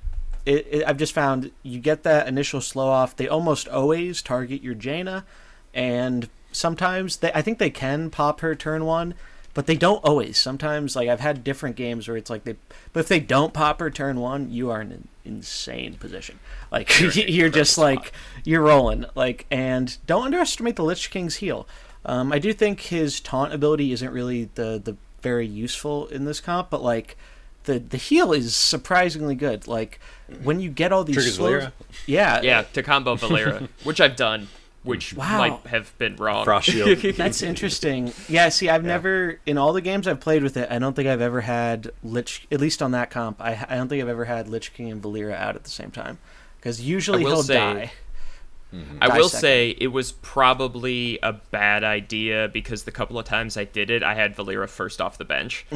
S1: I've just found you get that initial slow off. They almost always target your Jaina, and sometimes I think they can pop her turn 1, but they don't always. Sometimes, like, I've had different games where it's like but if they don't pop her turn 1, you are in an insane position. Like, you're just like, you're rolling. Like, and don't underestimate the Lich King's heal. I do think his taunt ability isn't really the very useful in this comp, but like, the heal is surprisingly good. Like when you get all these
S3: Triggers
S1: slows,
S3: Valeera?
S2: Yeah, to combo Valeera, which I've done, which
S1: Wow.
S2: might have been wrong.
S3: Frost Shield.
S1: That's interesting. Yeah, see, I've never, in all the games I've played with it, I don't think I've ever had at least on that comp, I don't think I've ever had Lich King and Valeera out at the same time. Because usually he'll die.
S2: I will say it was probably a bad idea because the couple of times I did it, I had Valeera first off the bench.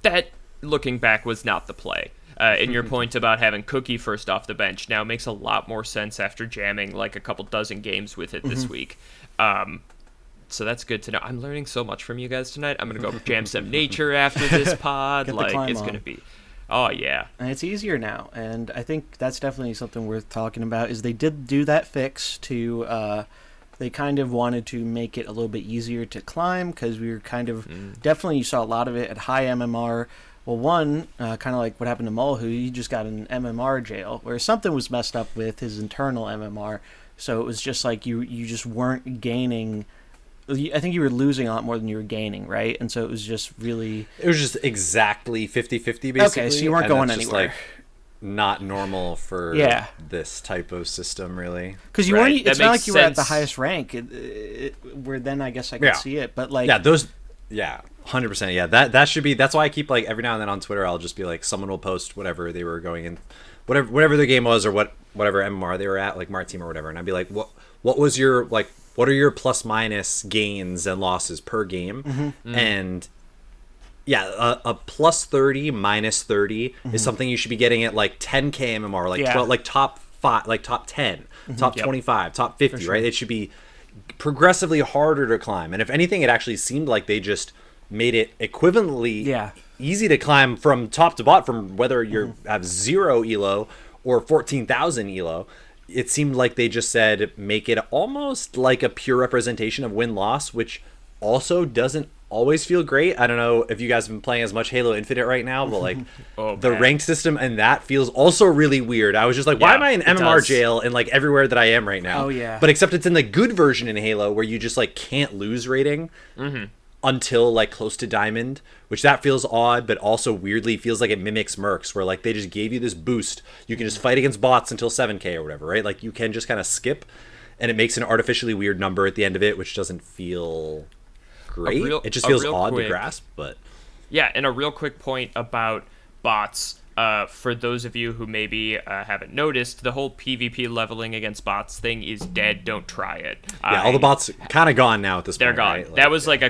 S2: That, looking back, was not the play. And your point about having Cookie first off the bench now makes a lot more sense after jamming like a couple dozen games with it this week. So that's good to know. I'm learning so much from you guys tonight. I'm going to go jam some nature after this pod.
S1: Get the
S2: Like,
S1: climb
S2: it's
S1: on.
S2: going to be... Oh, yeah.
S1: And it's easier now, and I think that's definitely something worth talking about, is they did do that fix to... they kind of wanted to make it a little bit easier to climb, because we were kind of... Definitely you saw a lot of it at high MMR. Well, one, kind of like what happened to Mullahoo, he just got an MMR jail, where something was messed up with his internal MMR, so it was just like you just weren't gaining... I think you were losing a lot more than you were gaining, right? And so it was just really...
S3: It was just exactly 50-50, basically.
S1: Okay, so you weren't
S3: and
S1: going
S3: that's just,
S1: anywhere.
S3: like, not normal for this type of system, really.
S1: Because you
S2: Right,
S1: weren't...
S2: that
S1: It's not
S2: makes
S1: like you were at the
S2: sense.
S1: highest rank, where then I guess I could see it, but like...
S3: Yeah, those... Yeah, 100%. Yeah, that should be... That's why I keep, like, every now and then on Twitter, I'll just be like, someone will post whatever they were going in... Whatever their game was, or whatever MMR they were at, like Mart Team or whatever, and I'd be like, what was your, like... What are your plus minus gains and losses per game? And yeah, a plus 30, minus 30 is something you should be getting at like 10k MMR, like 12, like top 5, like top 10, top 25, top 50, right? It should be progressively harder to climb. And if anything, it actually seemed like they just made it equivalently easy to climb from top to bottom, from whether you have 0 elo or 14,000 elo. It seemed like they just said make it almost like a pure representation of win-loss, which also doesn't always feel great. I don't know if you guys have been playing as much Halo Infinite right now, but like the ranked system and that feels also really weird. I was just like, why am I in MMR jail and like everywhere that I am right now?
S1: Oh, yeah.
S3: But except it's in the good version in Halo where you just like can't lose rating until like close to Diamond, which that feels odd, but also weirdly feels like it mimics Mercs, where like they just gave you this boost. You can just fight against bots until 7k or whatever, right? Like you can just kind of skip, and it makes an artificially weird number at the end of it, which doesn't feel great. It just feels odd to grasp, but...
S2: Yeah, and a real quick point about bots. For those of you who maybe haven't noticed, the whole PvP leveling against bots thing is dead. Don't try it.
S3: Yeah, all the bots kind of gone now at this point.
S2: They're gone.
S3: Right? Like,
S2: that was like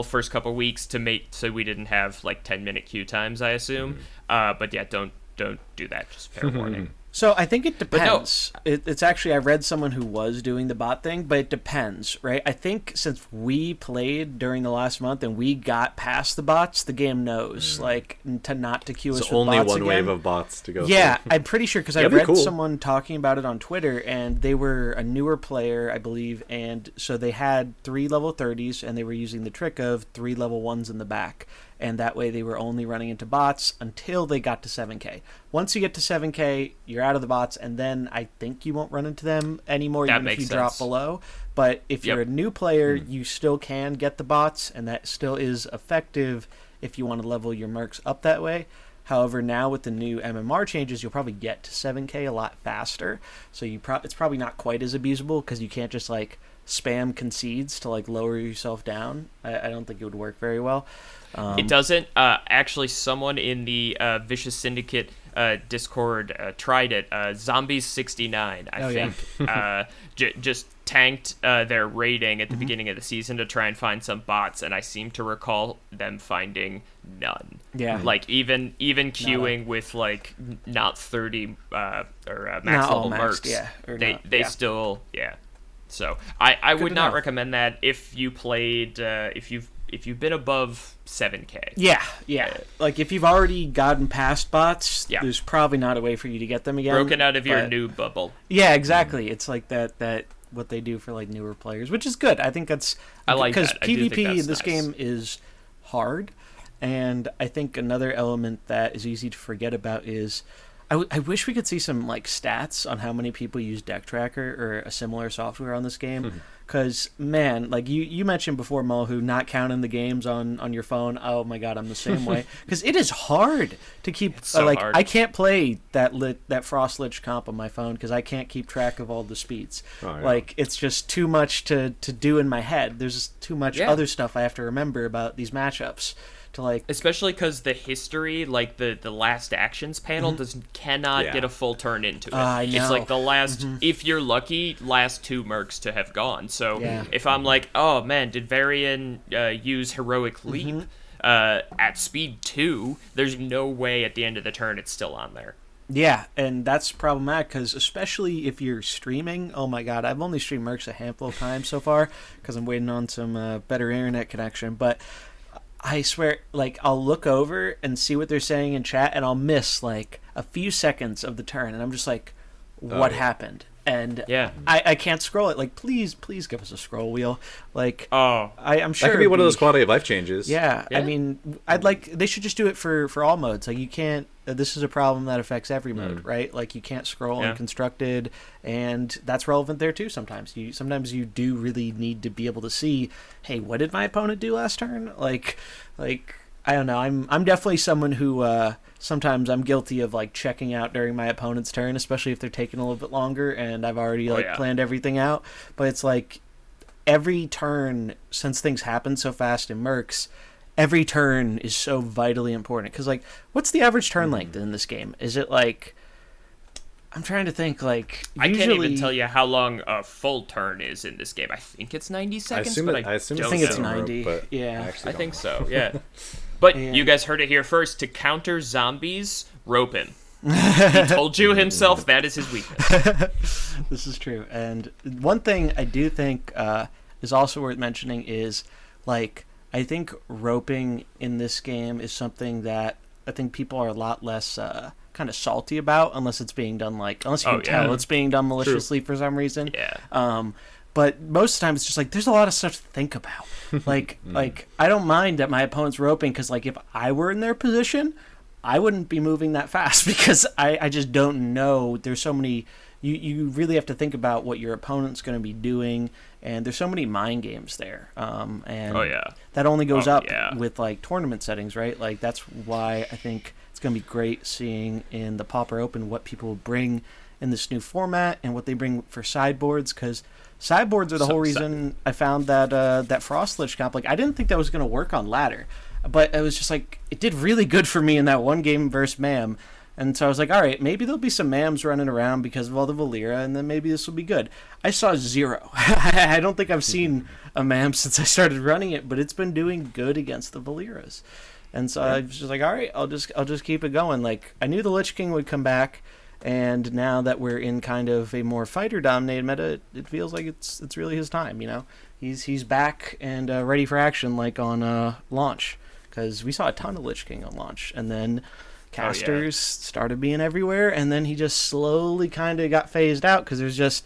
S2: first couple weeks to make so we didn't have like 10-minute queue times, I assume. But yeah, don't do that. Just fair warning.
S1: So I think it depends. It's actually, I read someone who was doing the bot thing, but it depends, right? I think since we played during the last month and we got past the bots, the game knows like not to queue us with
S3: only
S1: bots
S3: one
S1: again.
S3: wave of bots to go
S1: Yeah,
S3: through.
S1: I'm pretty sure because I read someone talking about it on Twitter, and they were a newer player, I believe, and so they had 3 level 30s, and they were using the trick of 3 level 1s in the back. And that way they were only running into bots until they got to 7k. Once you get to 7k, you're out of the bots, and then I think you won't run into them anymore, even if you drop below. But if you're a new player, you still can get the bots, and that still is effective if you want to level your mercs up that way. However, now with the new MMR changes, you'll probably get to 7k a lot faster. So it's probably not quite as abusable, because you can't just like spam concedes to like lower yourself down. I don't think it would work very well.
S2: It doesn't. Actually, someone in the Vicious Syndicate Discord tried it. Zombies69, I think, just tanked their rating at the beginning of the season to try and find some bots, and I seem to recall them finding none. Yeah. Like, even queuing with, like, not 30 or max level mercs, they still, So, I would not recommend that if you played, if you've been above 7k.
S1: Yeah. Like, if you've already gotten past bots, there's probably not a way for you to get them again.
S2: Broken out of your new bubble.
S1: Yeah, exactly. It's like that what they do for, like, newer players, which is good. I think that's...
S2: I like that.
S1: Because PvP in this game is hard, and I think another element that is easy to forget about is... I wish we could see some like stats on how many people use Deck Tracker or a similar software on this game, Because, man, like you mentioned before, Mullahoo, not counting the games on your phone. Oh, my God, I'm the same way. Because it is hard to keep...
S2: hard.
S1: I can't play that Frost Lich comp on my phone because I can't keep track of all the speeds.
S3: Oh, yeah.
S1: Like, it's just too much to do in my head. There's just too much other stuff I have to remember about these matchups. To like,
S2: especially because the history, like the last actions panel, cannot
S3: Yeah.
S2: get a full turn into it.
S1: I
S2: It's
S1: know.
S2: like the last, if you're lucky, last 2 mercs to have gone. So
S1: Yeah.
S2: if I'm like, oh man, did Varian use heroic leap at speed 2? There's no way at the end of the turn it's still on there.
S1: yeah, and that's problematic because especially if you're streaming, oh my God, I've only streamed mercs a handful of times so far because I'm waiting on some better internet connection, but I swear, like, I'll look over and see what they're saying in chat, and I'll miss, like, a few seconds of the turn, and I'm just like, what happened? And I can't scroll it. Like, please give us a scroll wheel. Like, I'm sure
S3: That could be one of those quality of life changes.
S1: Yeah, I mean, they should just do it for all modes. Like, you can't, this is a problem that affects every mode, right? Like, you can't scroll in Constructed, and that's relevant there too sometimes. Sometimes you do really need to be able to see, hey, what did my opponent do last turn? Like I don't know. I'm definitely someone who sometimes I'm guilty of like checking out during my opponent's turn, especially if they're taking a little bit longer and I've already planned everything out. But it's like every turn, since things happen so fast in mercs, every turn is so vitally important. Because like, what's the average turn length in this game? Is it like? I'm trying to think, like...
S2: I can't even tell you how long a full turn is in this game. I think it's 90 seconds,
S3: I think
S1: it's 90.
S3: But
S1: yeah.
S3: I
S2: think so, yeah. But you guys heard it here first. To counter zombies, rope him. He told you himself that is his weakness.
S1: This is true. And one thing I do think is also worth mentioning is, like, I think roping in this game is something that I think people are a lot less... kind of salty about, unless it's being done unless you can tell it's being done maliciously for some reason.
S2: Yeah.
S1: But most of the time it's just like there's a lot of stuff to think about. Like I don't mind that my opponent's roping because like if I were in their position, I wouldn't be moving that fast because I just don't know. There's so many. You really have to think about what your opponent's going to be doing, and there's so many mind games there. And that only goes up with like tournament settings, right? Like that's why I think it's going to be great seeing in the Pauper Open what people bring in this new format and what they bring for sideboards, because sideboards are the whole reason I found that Frost Lich comp. Like I didn't think that was going to work on ladder, but it was just like it did really good for me in that one game versus Mam. And so I was like, all right, maybe there'll be some Mams running around because of all the Valeera, and then maybe this will be good. I saw 0. I don't think I've seen a Mam since I started running it, but it's been doing good against the Valeeras. And so I was just like, all right, I'll just keep it going. Like I knew the Lich King would come back, and now that we're in kind of a more fighter-dominated meta, it feels like it's really his time. You know, he's back and ready for action, like on launch, because we saw a ton of Lich King on launch, and then casters started being everywhere, and then he just slowly kind of got phased out because there's just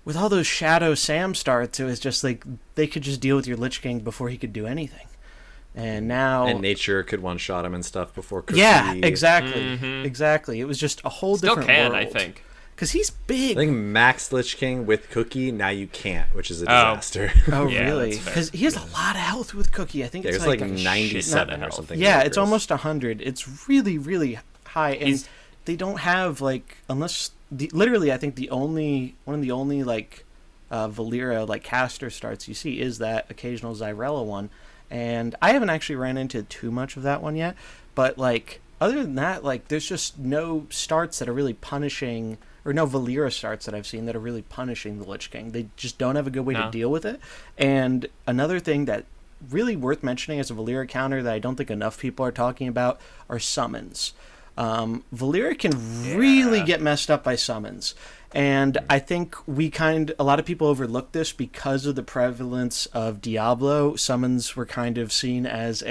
S1: with all those Shadow Sam starts, it was just like they could just deal with your Lich King before he could do anything. And now
S3: nature could one-shot him and stuff before Cookie.
S1: Yeah, exactly. It was just a whole different world.
S2: I think.
S1: Because he's big.
S3: I think Max Lich King with Cookie, now you can't, which is a disaster.
S1: Oh, really? Because he has a lot of health with Cookie. I think it's
S3: like 97 or something.
S1: Yeah, it's almost 100. It's really, really high. And they don't have, like, unless... literally, I think one of the only, like, Valeera, like, caster starts you see is that occasional Zyrella one. And I haven't actually ran into too much of that one yet. But, like, other than that, like, there's just no starts that are really punishing... or no Valeera starts that I've seen that are really punishing the Lich King. They just don't have a good way to deal with it. And another thing that really worth mentioning as a Valeera counter that I don't think enough people are talking about are summons. Valeera can really get messed up by summons. And I think a lot of people overlook this because of the prevalence of Diablo. Summons were kind of seen as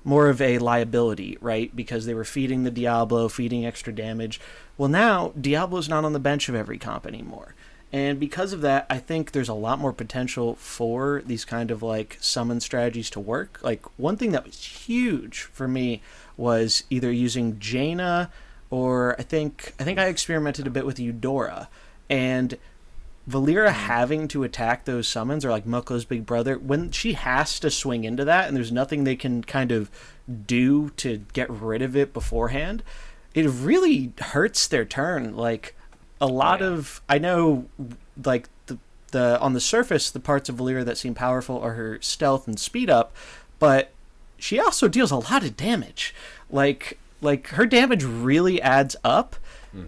S1: more of a liability, right? Because they were feeding the Diablo, feeding extra damage. Well, now Diablo's not on the bench of every comp anymore. And because of that, I think there's a lot more potential for these kind of like summon strategies to work. Like one thing that was huge for me was either using Jaina or I think I experimented a bit with Eudora. And Valeera having to attack those summons, or like Muklahoo's big brother, when she has to swing into that and there's nothing they can kind of do to get rid of it beforehand, it really hurts their turn. Like, a lot of, I know, like, the on the surface, the parts of Valeera that seem powerful are her stealth and speed up, but she also deals a lot of damage. Like her damage really adds up,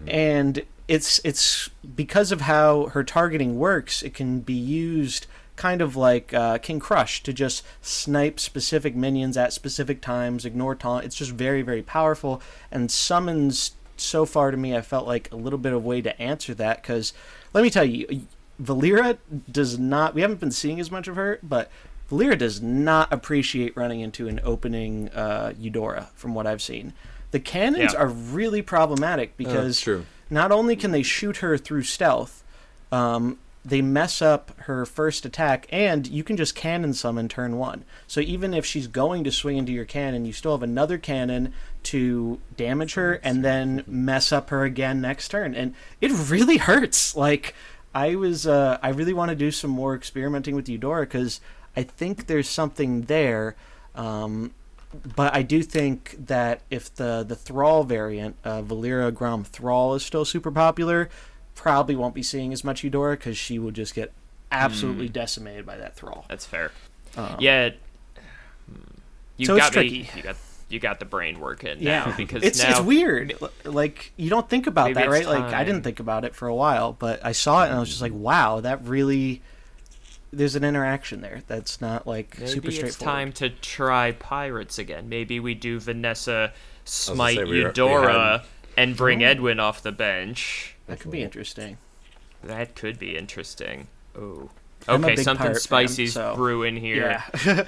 S1: and it's because of how her targeting works, it can be used kind of like King Crush to just snipe specific minions at specific times, ignore taunt. It's just very, very powerful, and summons, so far to me, I felt like a little bit of way to answer that, because let me tell you, Valeera does not, we haven't been seeing as much of her, but Valeera does not appreciate running into an opening Eudora, from what I've seen. The cannons are really problematic because not only can they shoot her through stealth, they mess up her first attack, and you can just cannon summon turn 1. So even if she's going to swing into your cannon, you still have another cannon to damage her and then mess up her again next turn. And it really hurts. Like, I really want to do some more experimenting with Eudora, because I think there's something there. But I do think that if the Thrall variant, Valeera Grom Thrall, is still super popular, probably won't be seeing as much Eudora, because she will just get absolutely decimated by that Thrall.
S2: That's fair.
S1: So
S2: It's
S1: tricky.
S2: You got the brain working now, because
S1: it's weird. Like, you don't think about that, right?
S2: Time.
S1: Like, I didn't think about it for a while, but I saw it and I was just like, wow, that really, there's an interaction there that's not like super straightforward.
S2: Maybe it's time to try pirates again. Maybe we do Vanessa smite Eudora and bring Edwin off the bench.
S1: That could be interesting.
S2: That could be interesting. Oh.
S1: I'm a
S2: Okay,
S1: big
S2: something
S1: pirate
S2: spicy's
S1: fan, so
S2: brewing here.
S1: Yeah.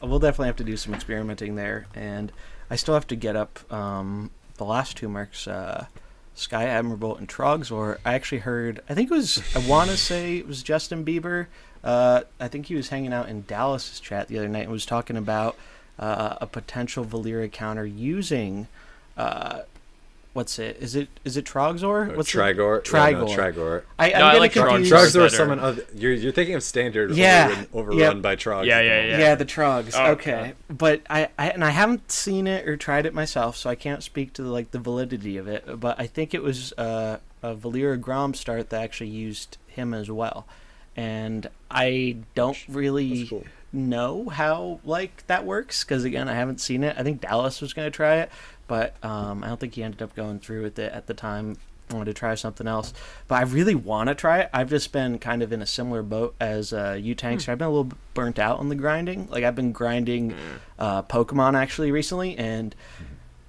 S1: We'll definitely have to do some experimenting there, and I still have to get up the last 2 marks, Sky Admirable and Trogs, or I actually heard, I want to say it was Justin Bieber. I think he was hanging out in Dallas's chat the other night and was talking about a potential Valeera counter using what's it? Is it Trogzor?
S3: What's Trigor?
S1: Trigor.
S3: Yeah, no, Trigor.
S2: I like
S1: confused.
S3: Trogzor is someone other. You're thinking of standard overrun by Trogs.
S2: Yeah,
S1: the Trogs.
S2: Oh,
S1: okay. But I haven't seen it or tried it myself, so I can't speak to the validity of it. But I think it was a Valeera Grom start that actually used him as well, and I don't really know how that works, because again, I haven't seen it. I think Dallas was going to try it, but I don't think he ended up going through with it at the time. I wanted to try something else, but I really want to try it. I've just been kind of in a similar boat as you, Tangster. I've been a little burnt out on the grinding. Like, I've been grinding Pokemon actually recently, and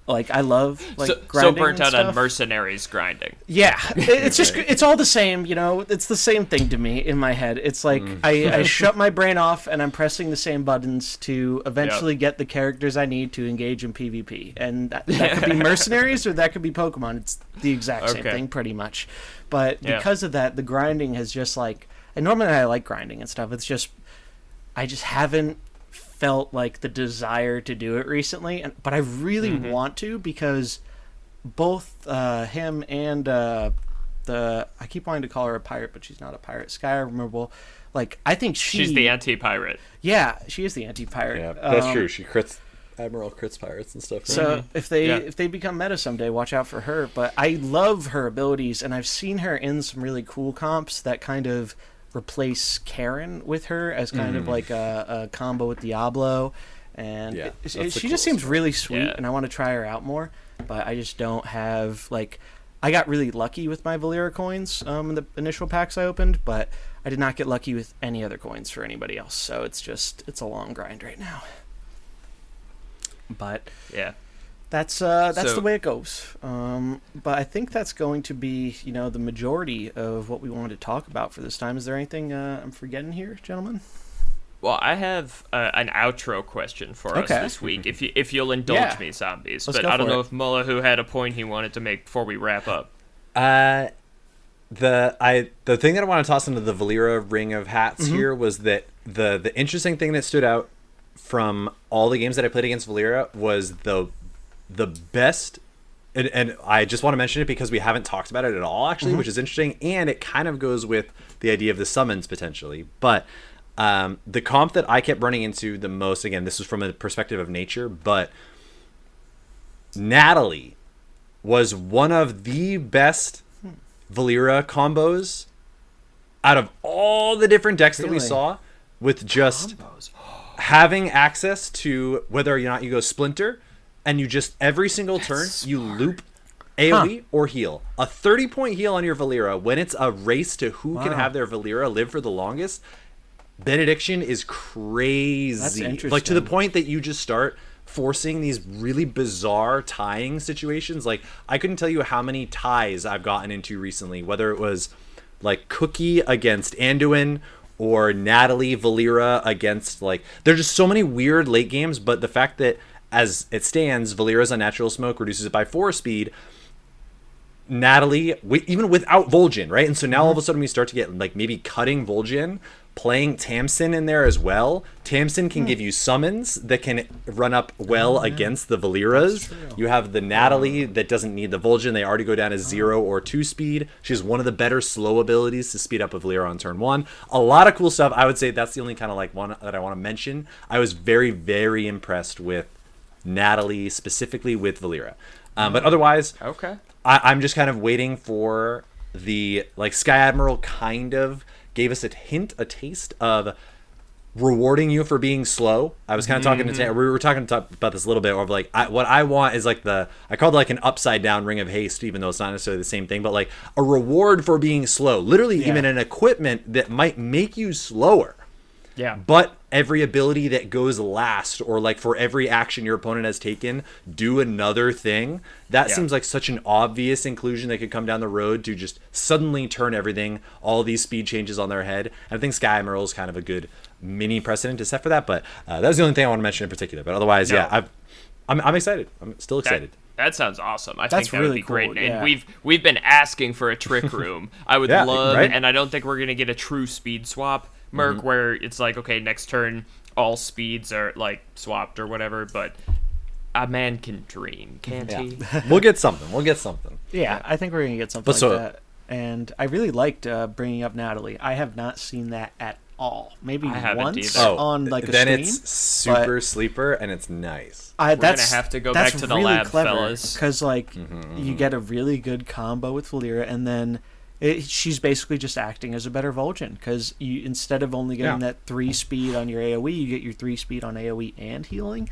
S1: I love grinding.
S2: So burnt out
S1: stuff.
S2: on Mercenaries grinding.
S1: Yeah, it's just it's all the same. It's the same thing to me in my head. It's like I shut my brain off and I'm pressing the same buttons to eventually get the characters I need to engage in PvP, and that could be Mercenaries or that could be Pokemon. It's the exact same thing pretty much. But because of that, the grinding has just and normally I like grinding and stuff. It's just I just haven't felt like the desire to do it recently, but I really want to, because both him and I keep wanting to call her a pirate, but she's not a pirate, Sky Admirable, I think
S2: she's the anti-pirate.
S1: Yeah, she is the anti-pirate.
S3: Yeah, that's true. She Admiral crits pirates and stuff. Right?
S1: So if they become meta someday, watch out for her. But I love her abilities, and I've seen her in some really cool comps that kind of replace Karen with her as kind of like a combo with Diablo, and she just seems really sweet, and I want to try her out more, but I just don't have I got really lucky with my Valeera coins in the initial packs I opened, but I did not get lucky with any other coins for anybody else, so it's a long grind right now. But that's the way it goes. But I think that's going to be, the majority of what we wanted to talk about for this time. Is there anything I'm forgetting here, gentlemen?
S2: Well, I have an outro question for us this week, if you'll indulge me, zombies. But I don't know if Mullahoo had a point he wanted to make before we wrap up.
S3: The thing that I want to toss into the Valeera ring of hats here was that the interesting thing that stood out from all the games that I played against Valeera was the best and I just want to mention it because we haven't talked about it at all, actually, which is interesting, and it kind of goes with the idea of the summons potentially. But the comp that I kept running into the most, again, this was from a perspective of nature, but Natalie was one of the best Valeera combos out of all the different decks that we saw, with just having access to whether or not you go Splinter, and you just every single turn you loop AoE or heal. A 30-point heal on your Valeera when it's a race to who can have their Valeera live for the longest. Benediction is crazy.
S1: That's interesting.
S3: Like, to the point that you just start forcing these really bizarre tying situations. Like, I couldn't tell you how many ties I've gotten into recently, whether it was like Cookie against Anduin or Natalie Valeera against, like, there's just so many weird late games. But the fact that as it stands, Valeera's Unnatural Smoke reduces it by 4 speed. Natalie, even without Vol'jin, right? And so now all of a sudden we start to get, like, maybe cutting Vol'jin, playing Tamsin in there as well. Tamsin can give you summons that can run up well against the Valeeras. You have the Natalie that doesn't need the Vol'jin. They already go down to 0 or 2 speed. She has one of the better slow abilities to speed up a Valeera on turn 1. A lot of cool stuff. I would say that's the only kind of, like, one that I want to mention. I was very, very impressed with Natalie, specifically with Valeera. But otherwise, I'm just kind of waiting for the, like, Sky Admiral kind of gave us a taste of rewarding you for being slow. I was kind of talking to we were talking about this a little bit, of like, what I want is like I called it like an upside down Ring of Haste, even though it's not necessarily the same thing, but like a reward for being slow, literally even an equipment that might make you slower.
S2: Yeah.
S3: But every ability that goes last, or like for every action your opponent has taken, do another thing. That seems like such an obvious inclusion that could come down the road to just suddenly turn everything, all these speed changes on their head. And I think Sky Admiral is kind of a good mini precedent to set for that. But that was the only thing I want to mention in particular. But otherwise, I'm excited. I'm still excited.
S2: That sounds awesome. I think that
S1: really
S2: would be great.
S1: cool,
S2: And we've been asking for a trick room. I would love, and I don't think we're gonna get a true speed swap, Merc, where it's like, okay, next turn all speeds are like swapped or whatever. But a man can dream, can't he?
S3: We'll get something.
S1: Yeah, I think we're gonna get something like that. And I really liked bringing up Natalie. I have not seen that at all. Maybe once on like a
S3: then
S1: stream.
S3: It's super sleeper and it's nice.
S2: We're gonna have to go back to the
S1: really
S2: lab,
S1: clever,
S2: fellas.
S1: because like you get a really good combo with Valeera, and then she's basically just acting as a better Vol'jin, because you, instead of only getting that 3 speed on your AoE, you get your 3 speed on AoE and healing.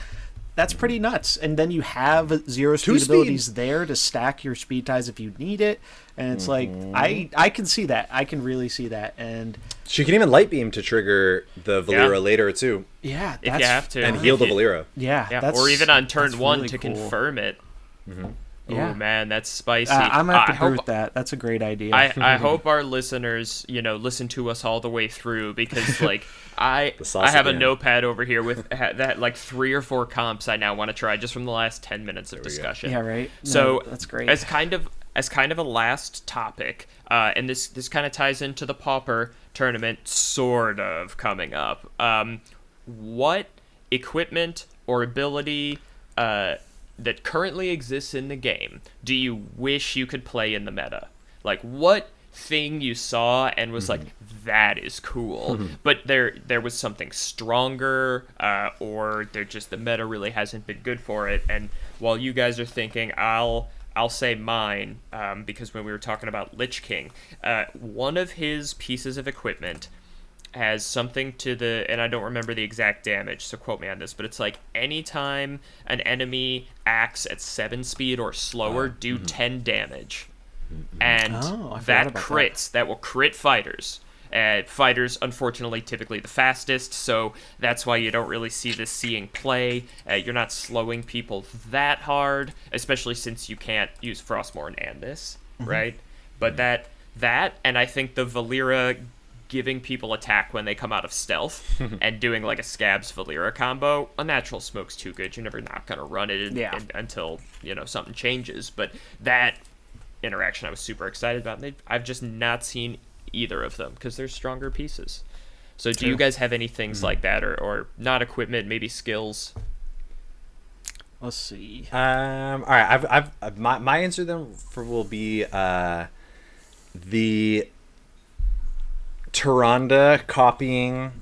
S1: That's pretty nuts. And then you have 0 speed abilities there to stack your speed ties if you need it. And it's like, I can see that. I can really see that. And
S3: she can even light beam to trigger the Valeera later too.
S1: Yeah,
S2: if you have to,
S3: and heal the Valeera.
S1: Yeah,
S2: or even on turn 1
S1: really
S2: to
S1: cool.
S2: confirm it.
S1: Yeah.
S2: Oh man, that's spicy.
S1: I'm gonna have to agree with that. That's a great idea.
S2: I hope our listeners, listen to us all the way through, because like I have a notepad over here with that like 3 or 4 comps I now want to try just from the last 10 minutes of discussion.
S1: Yeah, right.
S2: So
S1: that's great.
S2: As kind of a last topic, and this kind of ties into the Pauper tournament, sort of coming up. What equipment or ability that currently exists in the game do you wish you could play in the meta? Like, what thing you saw and was like, that is cool, but there was something stronger, or the meta really hasn't been good for it? And while you guys are thinking, I'll say mine, because when we were talking about Lich King, one of his pieces of equipment has something to and I don't remember the exact damage, so quote me on this, but it's like anytime an enemy acts at 7 speed or slower, do 10 damage. And that crits. That will crit fighters. Fighters, unfortunately, typically the fastest, so that's why you don't really see this seeing play. You're not slowing people that hard, especially since you can't use Frostmourne and this, right? But that, and I think the Valeera giving people attack when they come out of stealth and doing like a Scabs Valeera combo, Unnatural Smoke's too good. You're never not going to run it until something changes. But that interaction I was super excited about. And I've just not seen either of them because they're stronger pieces. So do you guys have any things like that, or not equipment, maybe skills?
S1: Let's see.
S3: All right. My answer then will be the Tyrande copying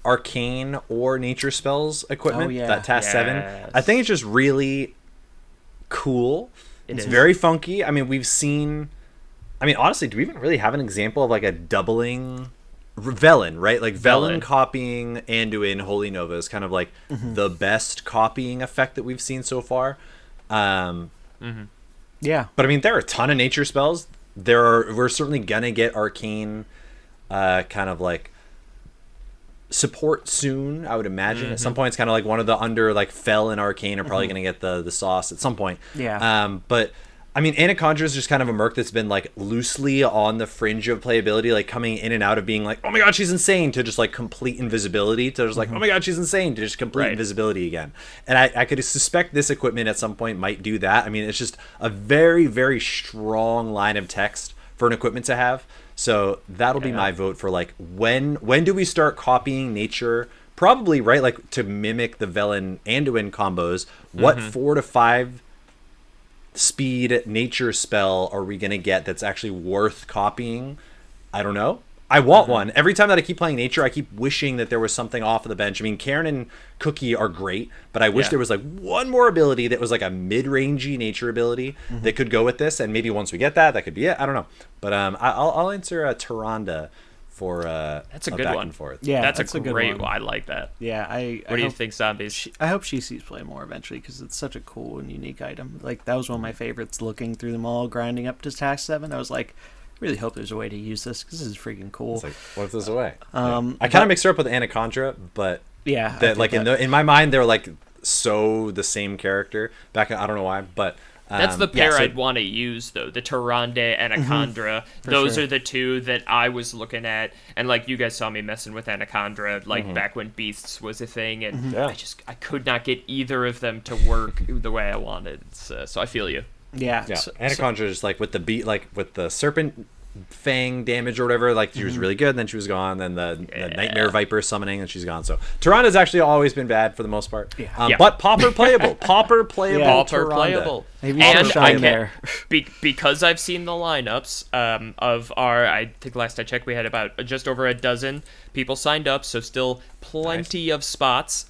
S3: arcane or nature spells equipment.
S1: Oh, yeah.
S3: That task 7.
S2: Yes.
S3: I think it's just really cool. It's
S2: is.
S3: very funky. I mean, we've seen. I mean, honestly, do we even really have an example of like a doubling? Velen, right? Like Velen copying Anduin Holy Nova is kind of like the best copying effect that we've seen so far.
S1: Yeah.
S3: But I mean, there are a ton of nature spells. We're certainly gonna get arcane, kind of like support soon. I would imagine at some point it's kind of like one of the under like Fel and Arcane are probably gonna get the sauce at some point.
S1: Yeah.
S3: But I mean, Anaconda is just kind of a merc that's been like loosely on the fringe of playability, like coming in and out of being like, oh my god, she's insane, to just like complete invisibility, to just like, oh my god, she's insane, to just complete invisibility again. And I could suspect this equipment at some point might do that. I mean, it's just a very, very strong line of text for an equipment to have. So that'll be my vote for like when do we start copying nature? Probably, right, like to mimic the Velen Anduin combos. What 4 to 5 speed nature spell are we gonna get that's actually worth copying? I don't know. I want one. Every time that I keep playing nature, I keep wishing that there was something off of the bench. I mean, Karen and Cookie are great, but I wish there was like one more ability that was like a mid-rangey nature ability that could go with this, and maybe once we get that, that could be it. I don't know. But I'll answer Tyrande for
S2: that's a good
S3: back
S2: one.
S3: And forth.
S1: Yeah,
S2: that's a
S1: good
S2: great
S1: one.
S2: I like that.
S1: Yeah,
S2: What do you think, Zombies?
S1: I hope she sees play more eventually, because it's such a cool and unique item. Like, that was one of my favorites, looking through them all, grinding up to task 7. I was like, I really hope there's a way to use this, because this is freaking cool.
S3: It's like, what if there's a way?
S1: I
S3: I kind of mixed her up with Anaconda, but
S1: yeah,
S3: that like in my mind they're like so the same character. I don't know why, but
S2: that's the pair I'd want to use, though. The Tyrande Anaconda. Those are the two that I was looking at. And, like, you guys saw me messing with Anaconda, like, back when Beasts was a thing. And I could not get either of them to work the way I wanted. So I feel you.
S1: Yeah.
S3: Anaconda is like with the beat, like with the serpent fang damage or whatever, like she was really good, and then she was gone. Then the nightmare viper summoning, and she's gone. So Tyranda's actually always been bad for the most part. But Pauper playable. Pauper playable.
S2: Pauper playable.
S1: Maybe
S2: and I
S1: can
S2: there. Because I've seen the lineups of our, I think last I checked we had about just over a dozen people signed up, so still plenty of spots.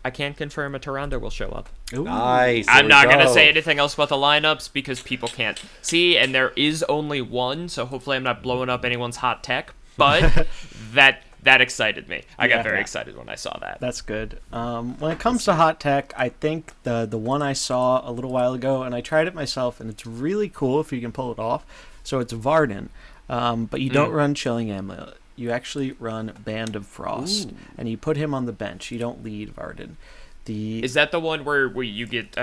S2: I can confirm a Tyrande will show up.
S1: Ooh.
S3: Nice.
S2: I'm not going to say anything else about the lineups because people can't see, and there is only one, so hopefully I'm not blowing up anyone's hot tech, but that excited me. I got very excited when I saw that.
S1: That's good. When it comes to hot tech, I think the one I saw a little while ago, and I tried it myself, and it's really cool if you can pull it off. So it's Varden, but you don't run Chilling Amulet. You actually run Band of Frost, and you put him on the bench. You don't lead Varden.
S2: Is that the one where you get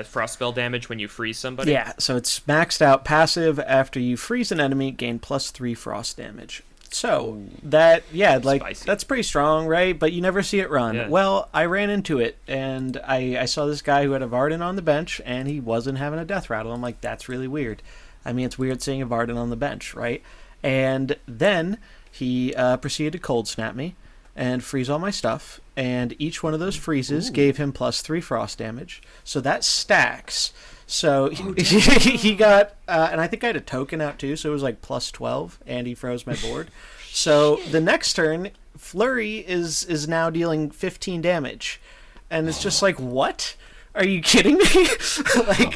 S2: frost spell damage when you freeze somebody?
S1: Yeah, so it's maxed out passive. After you freeze an enemy, gain +3 frost damage. So that's pretty strong, right? But you never see it run. Yeah. Well, I ran into it, and I saw this guy who had a Varden on the bench, and he wasn't having a death rattle. I'm like, that's really weird. I mean, it's weird seeing a Varden on the bench, right? And then he proceeded to cold snap me and freeze all my stuff, and each one of those freezes gave him +3 frost damage. So that stacks. So he got, and I think I had a token out too, so it was like +12, and he froze my board. So the next turn, Flurry is now dealing 15 damage, and it's just like, what? Are you kidding me?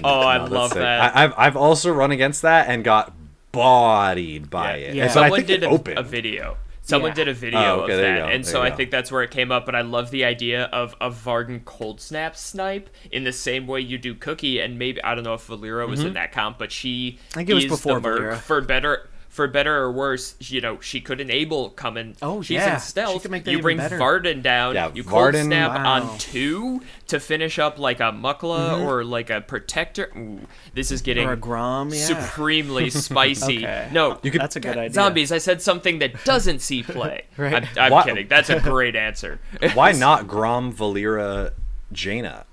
S2: I love that.
S3: I've also run against that and got bodied by it.
S2: Yeah. Someone did a video. Someone did a video of that, and so I think that's where it came up, but I love the idea of a Varden cold snap snipe in the same way you do Cookie, and maybe, I don't know if Valeera was in that comp, but I think it was before the merc for better or worse, she could enable coming.
S1: Oh,
S2: she's in stealth. You bring
S1: better.
S2: Varden down. You cold snap on 2 to finish up like a Muckla or like a Protector. Ooh, this is getting
S1: or a Grom,
S2: supremely spicy.
S1: Okay.
S2: No,
S1: that's a good idea.
S2: Zombies, I said something that doesn't see play.
S1: Right.
S2: I'm kidding. That's a great answer.
S3: Why not Grom, Valeera, Jaina?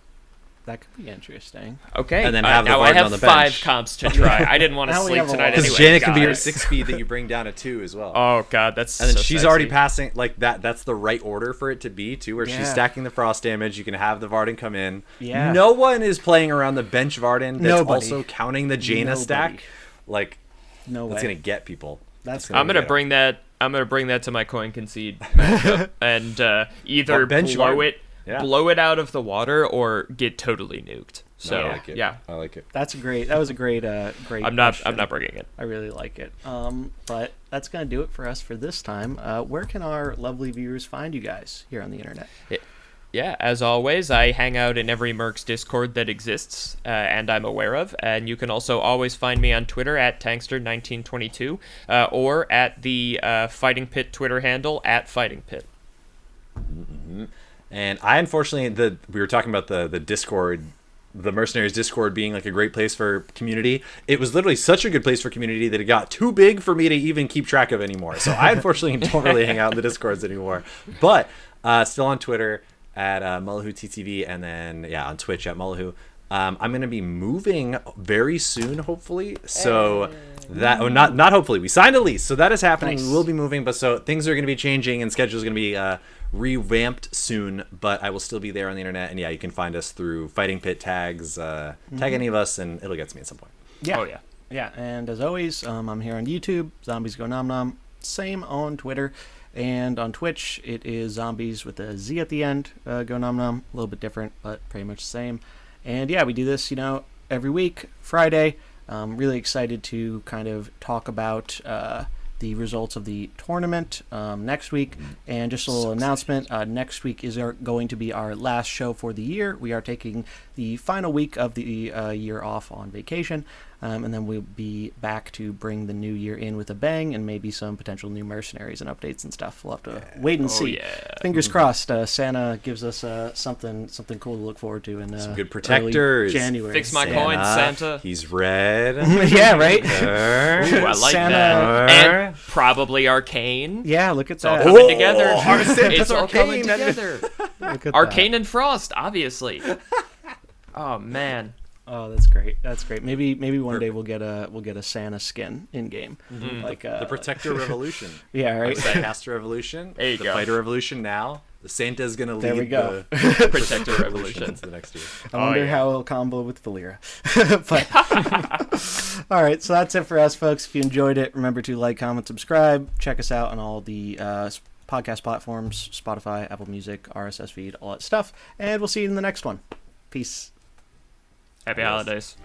S1: That could be interesting.
S2: Okay.
S3: And then have the
S2: now I
S3: Varden
S2: have
S3: on the
S2: 5
S3: bench.
S2: comps to try. I didn't want to
S1: Now we
S2: sleep
S1: have a
S2: tonight
S1: lot.
S2: anyway.
S3: Because Janet can be your
S2: guys.
S3: 6 speed that you bring down to 2 as well.
S2: Oh god, that's
S3: And then
S2: so
S3: she's already
S2: sexy.
S3: passing, like, that's the right order for it to be, too, where
S1: Yeah.
S3: she's stacking the frost damage. You can have the Varden come in.
S1: Yeah.
S3: No one is playing around the bench Varden that's
S1: Nobody.
S3: also counting the Jaina
S1: Nobody.
S3: stack. Like,
S1: No
S3: that's
S1: way.
S3: going to get people.
S1: That's
S2: I'm gonna
S3: get
S2: bring that. I'm gonna bring that to my coin concede matchup and either
S3: What, bench
S2: blow
S3: Varden?
S2: it,
S3: Yeah.
S2: blow it out of the water, or get totally nuked. So
S3: I like it.
S2: yeah,
S3: I like it.
S1: That was a great great
S2: I'm not
S1: question.
S2: bringing it.
S1: I really like it. But that's gonna do it for us for this time. Where can our lovely viewers find you guys here on the internet?
S2: Yeah, as always, I hang out in every Mercs Discord that exists and I'm aware of. And you can also always find me on Twitter at Tangster1922 or at the Fighting Pit Twitter handle at Fighting Pit.
S3: And I unfortunately, we were talking about the Discord, the Mercenaries Discord being like a great place for community. It was literally such a good place for community that it got too big for me to even keep track of anymore. So I unfortunately don't really hang out in the Discords anymore. But still on Twitter at Mullahoo TTV, and then on Twitch at Mullahoo. I'm going to be moving very soon, hopefully. So that not hopefully, we signed a lease, so that is happening.
S1: Nice.
S3: We will be moving, but so things are going to be changing and schedules going to be revamped soon. But I will still be there on the internet, and you can find us through Fighting Pit tags. Tag any of us, and it'll get to me at some point.
S1: Yeah.
S2: Oh, yeah.
S1: Yeah, and as always, I'm here on YouTube, Zombies Go Nom Nom. Same on Twitter. And on Twitch, it is Zombies with a Z at the end. Go Nom Nom. A little bit different, but pretty much the same. And we do this, every week, Friday. Really excited to kind of talk about the results of the tournament next week. And just a little announcement, next week is going to be our last show for the year. We are taking the final week of the year off on vacation. And then we'll be back to bring the new year in with a bang and maybe some potential new mercenaries and updates and stuff. We'll have to wait and see.
S2: Yeah.
S1: Fingers crossed. Santa gives us something cool to look forward to in
S3: Some good protectors.
S1: January.
S2: Fix my coins, Santa.
S3: He's red.
S1: Yeah, right?
S2: Ooh, I like
S1: Santa.
S2: that. And probably Arcane.
S1: Yeah, look at
S2: It's all
S1: that.
S2: coming together.
S3: Santa's
S2: It's all coming
S3: Arcane.
S2: together.
S1: Look at
S2: Arcane and Frost, obviously. Oh man.
S1: Oh, that's great. That's great. Maybe one day we'll get a Santa skin in game, like
S3: The Protector Revolution.
S1: yeah, right.
S3: The Caster Revolution.
S2: There you
S3: the
S2: go.
S3: Fighter Revolution now. The Santa's going to lead
S1: There we go.
S3: the
S2: Protector Revolution.
S3: into the next year.
S1: I wonder
S2: yeah.
S1: how it'll combo with Valeera. But all right, so that's it for us, folks. If you enjoyed it, remember to like, comment, subscribe. Check us out on all the podcast platforms: Spotify, Apple Music, RSS feed, all that stuff. And we'll see you in the next one. Peace.
S2: Happy holidays.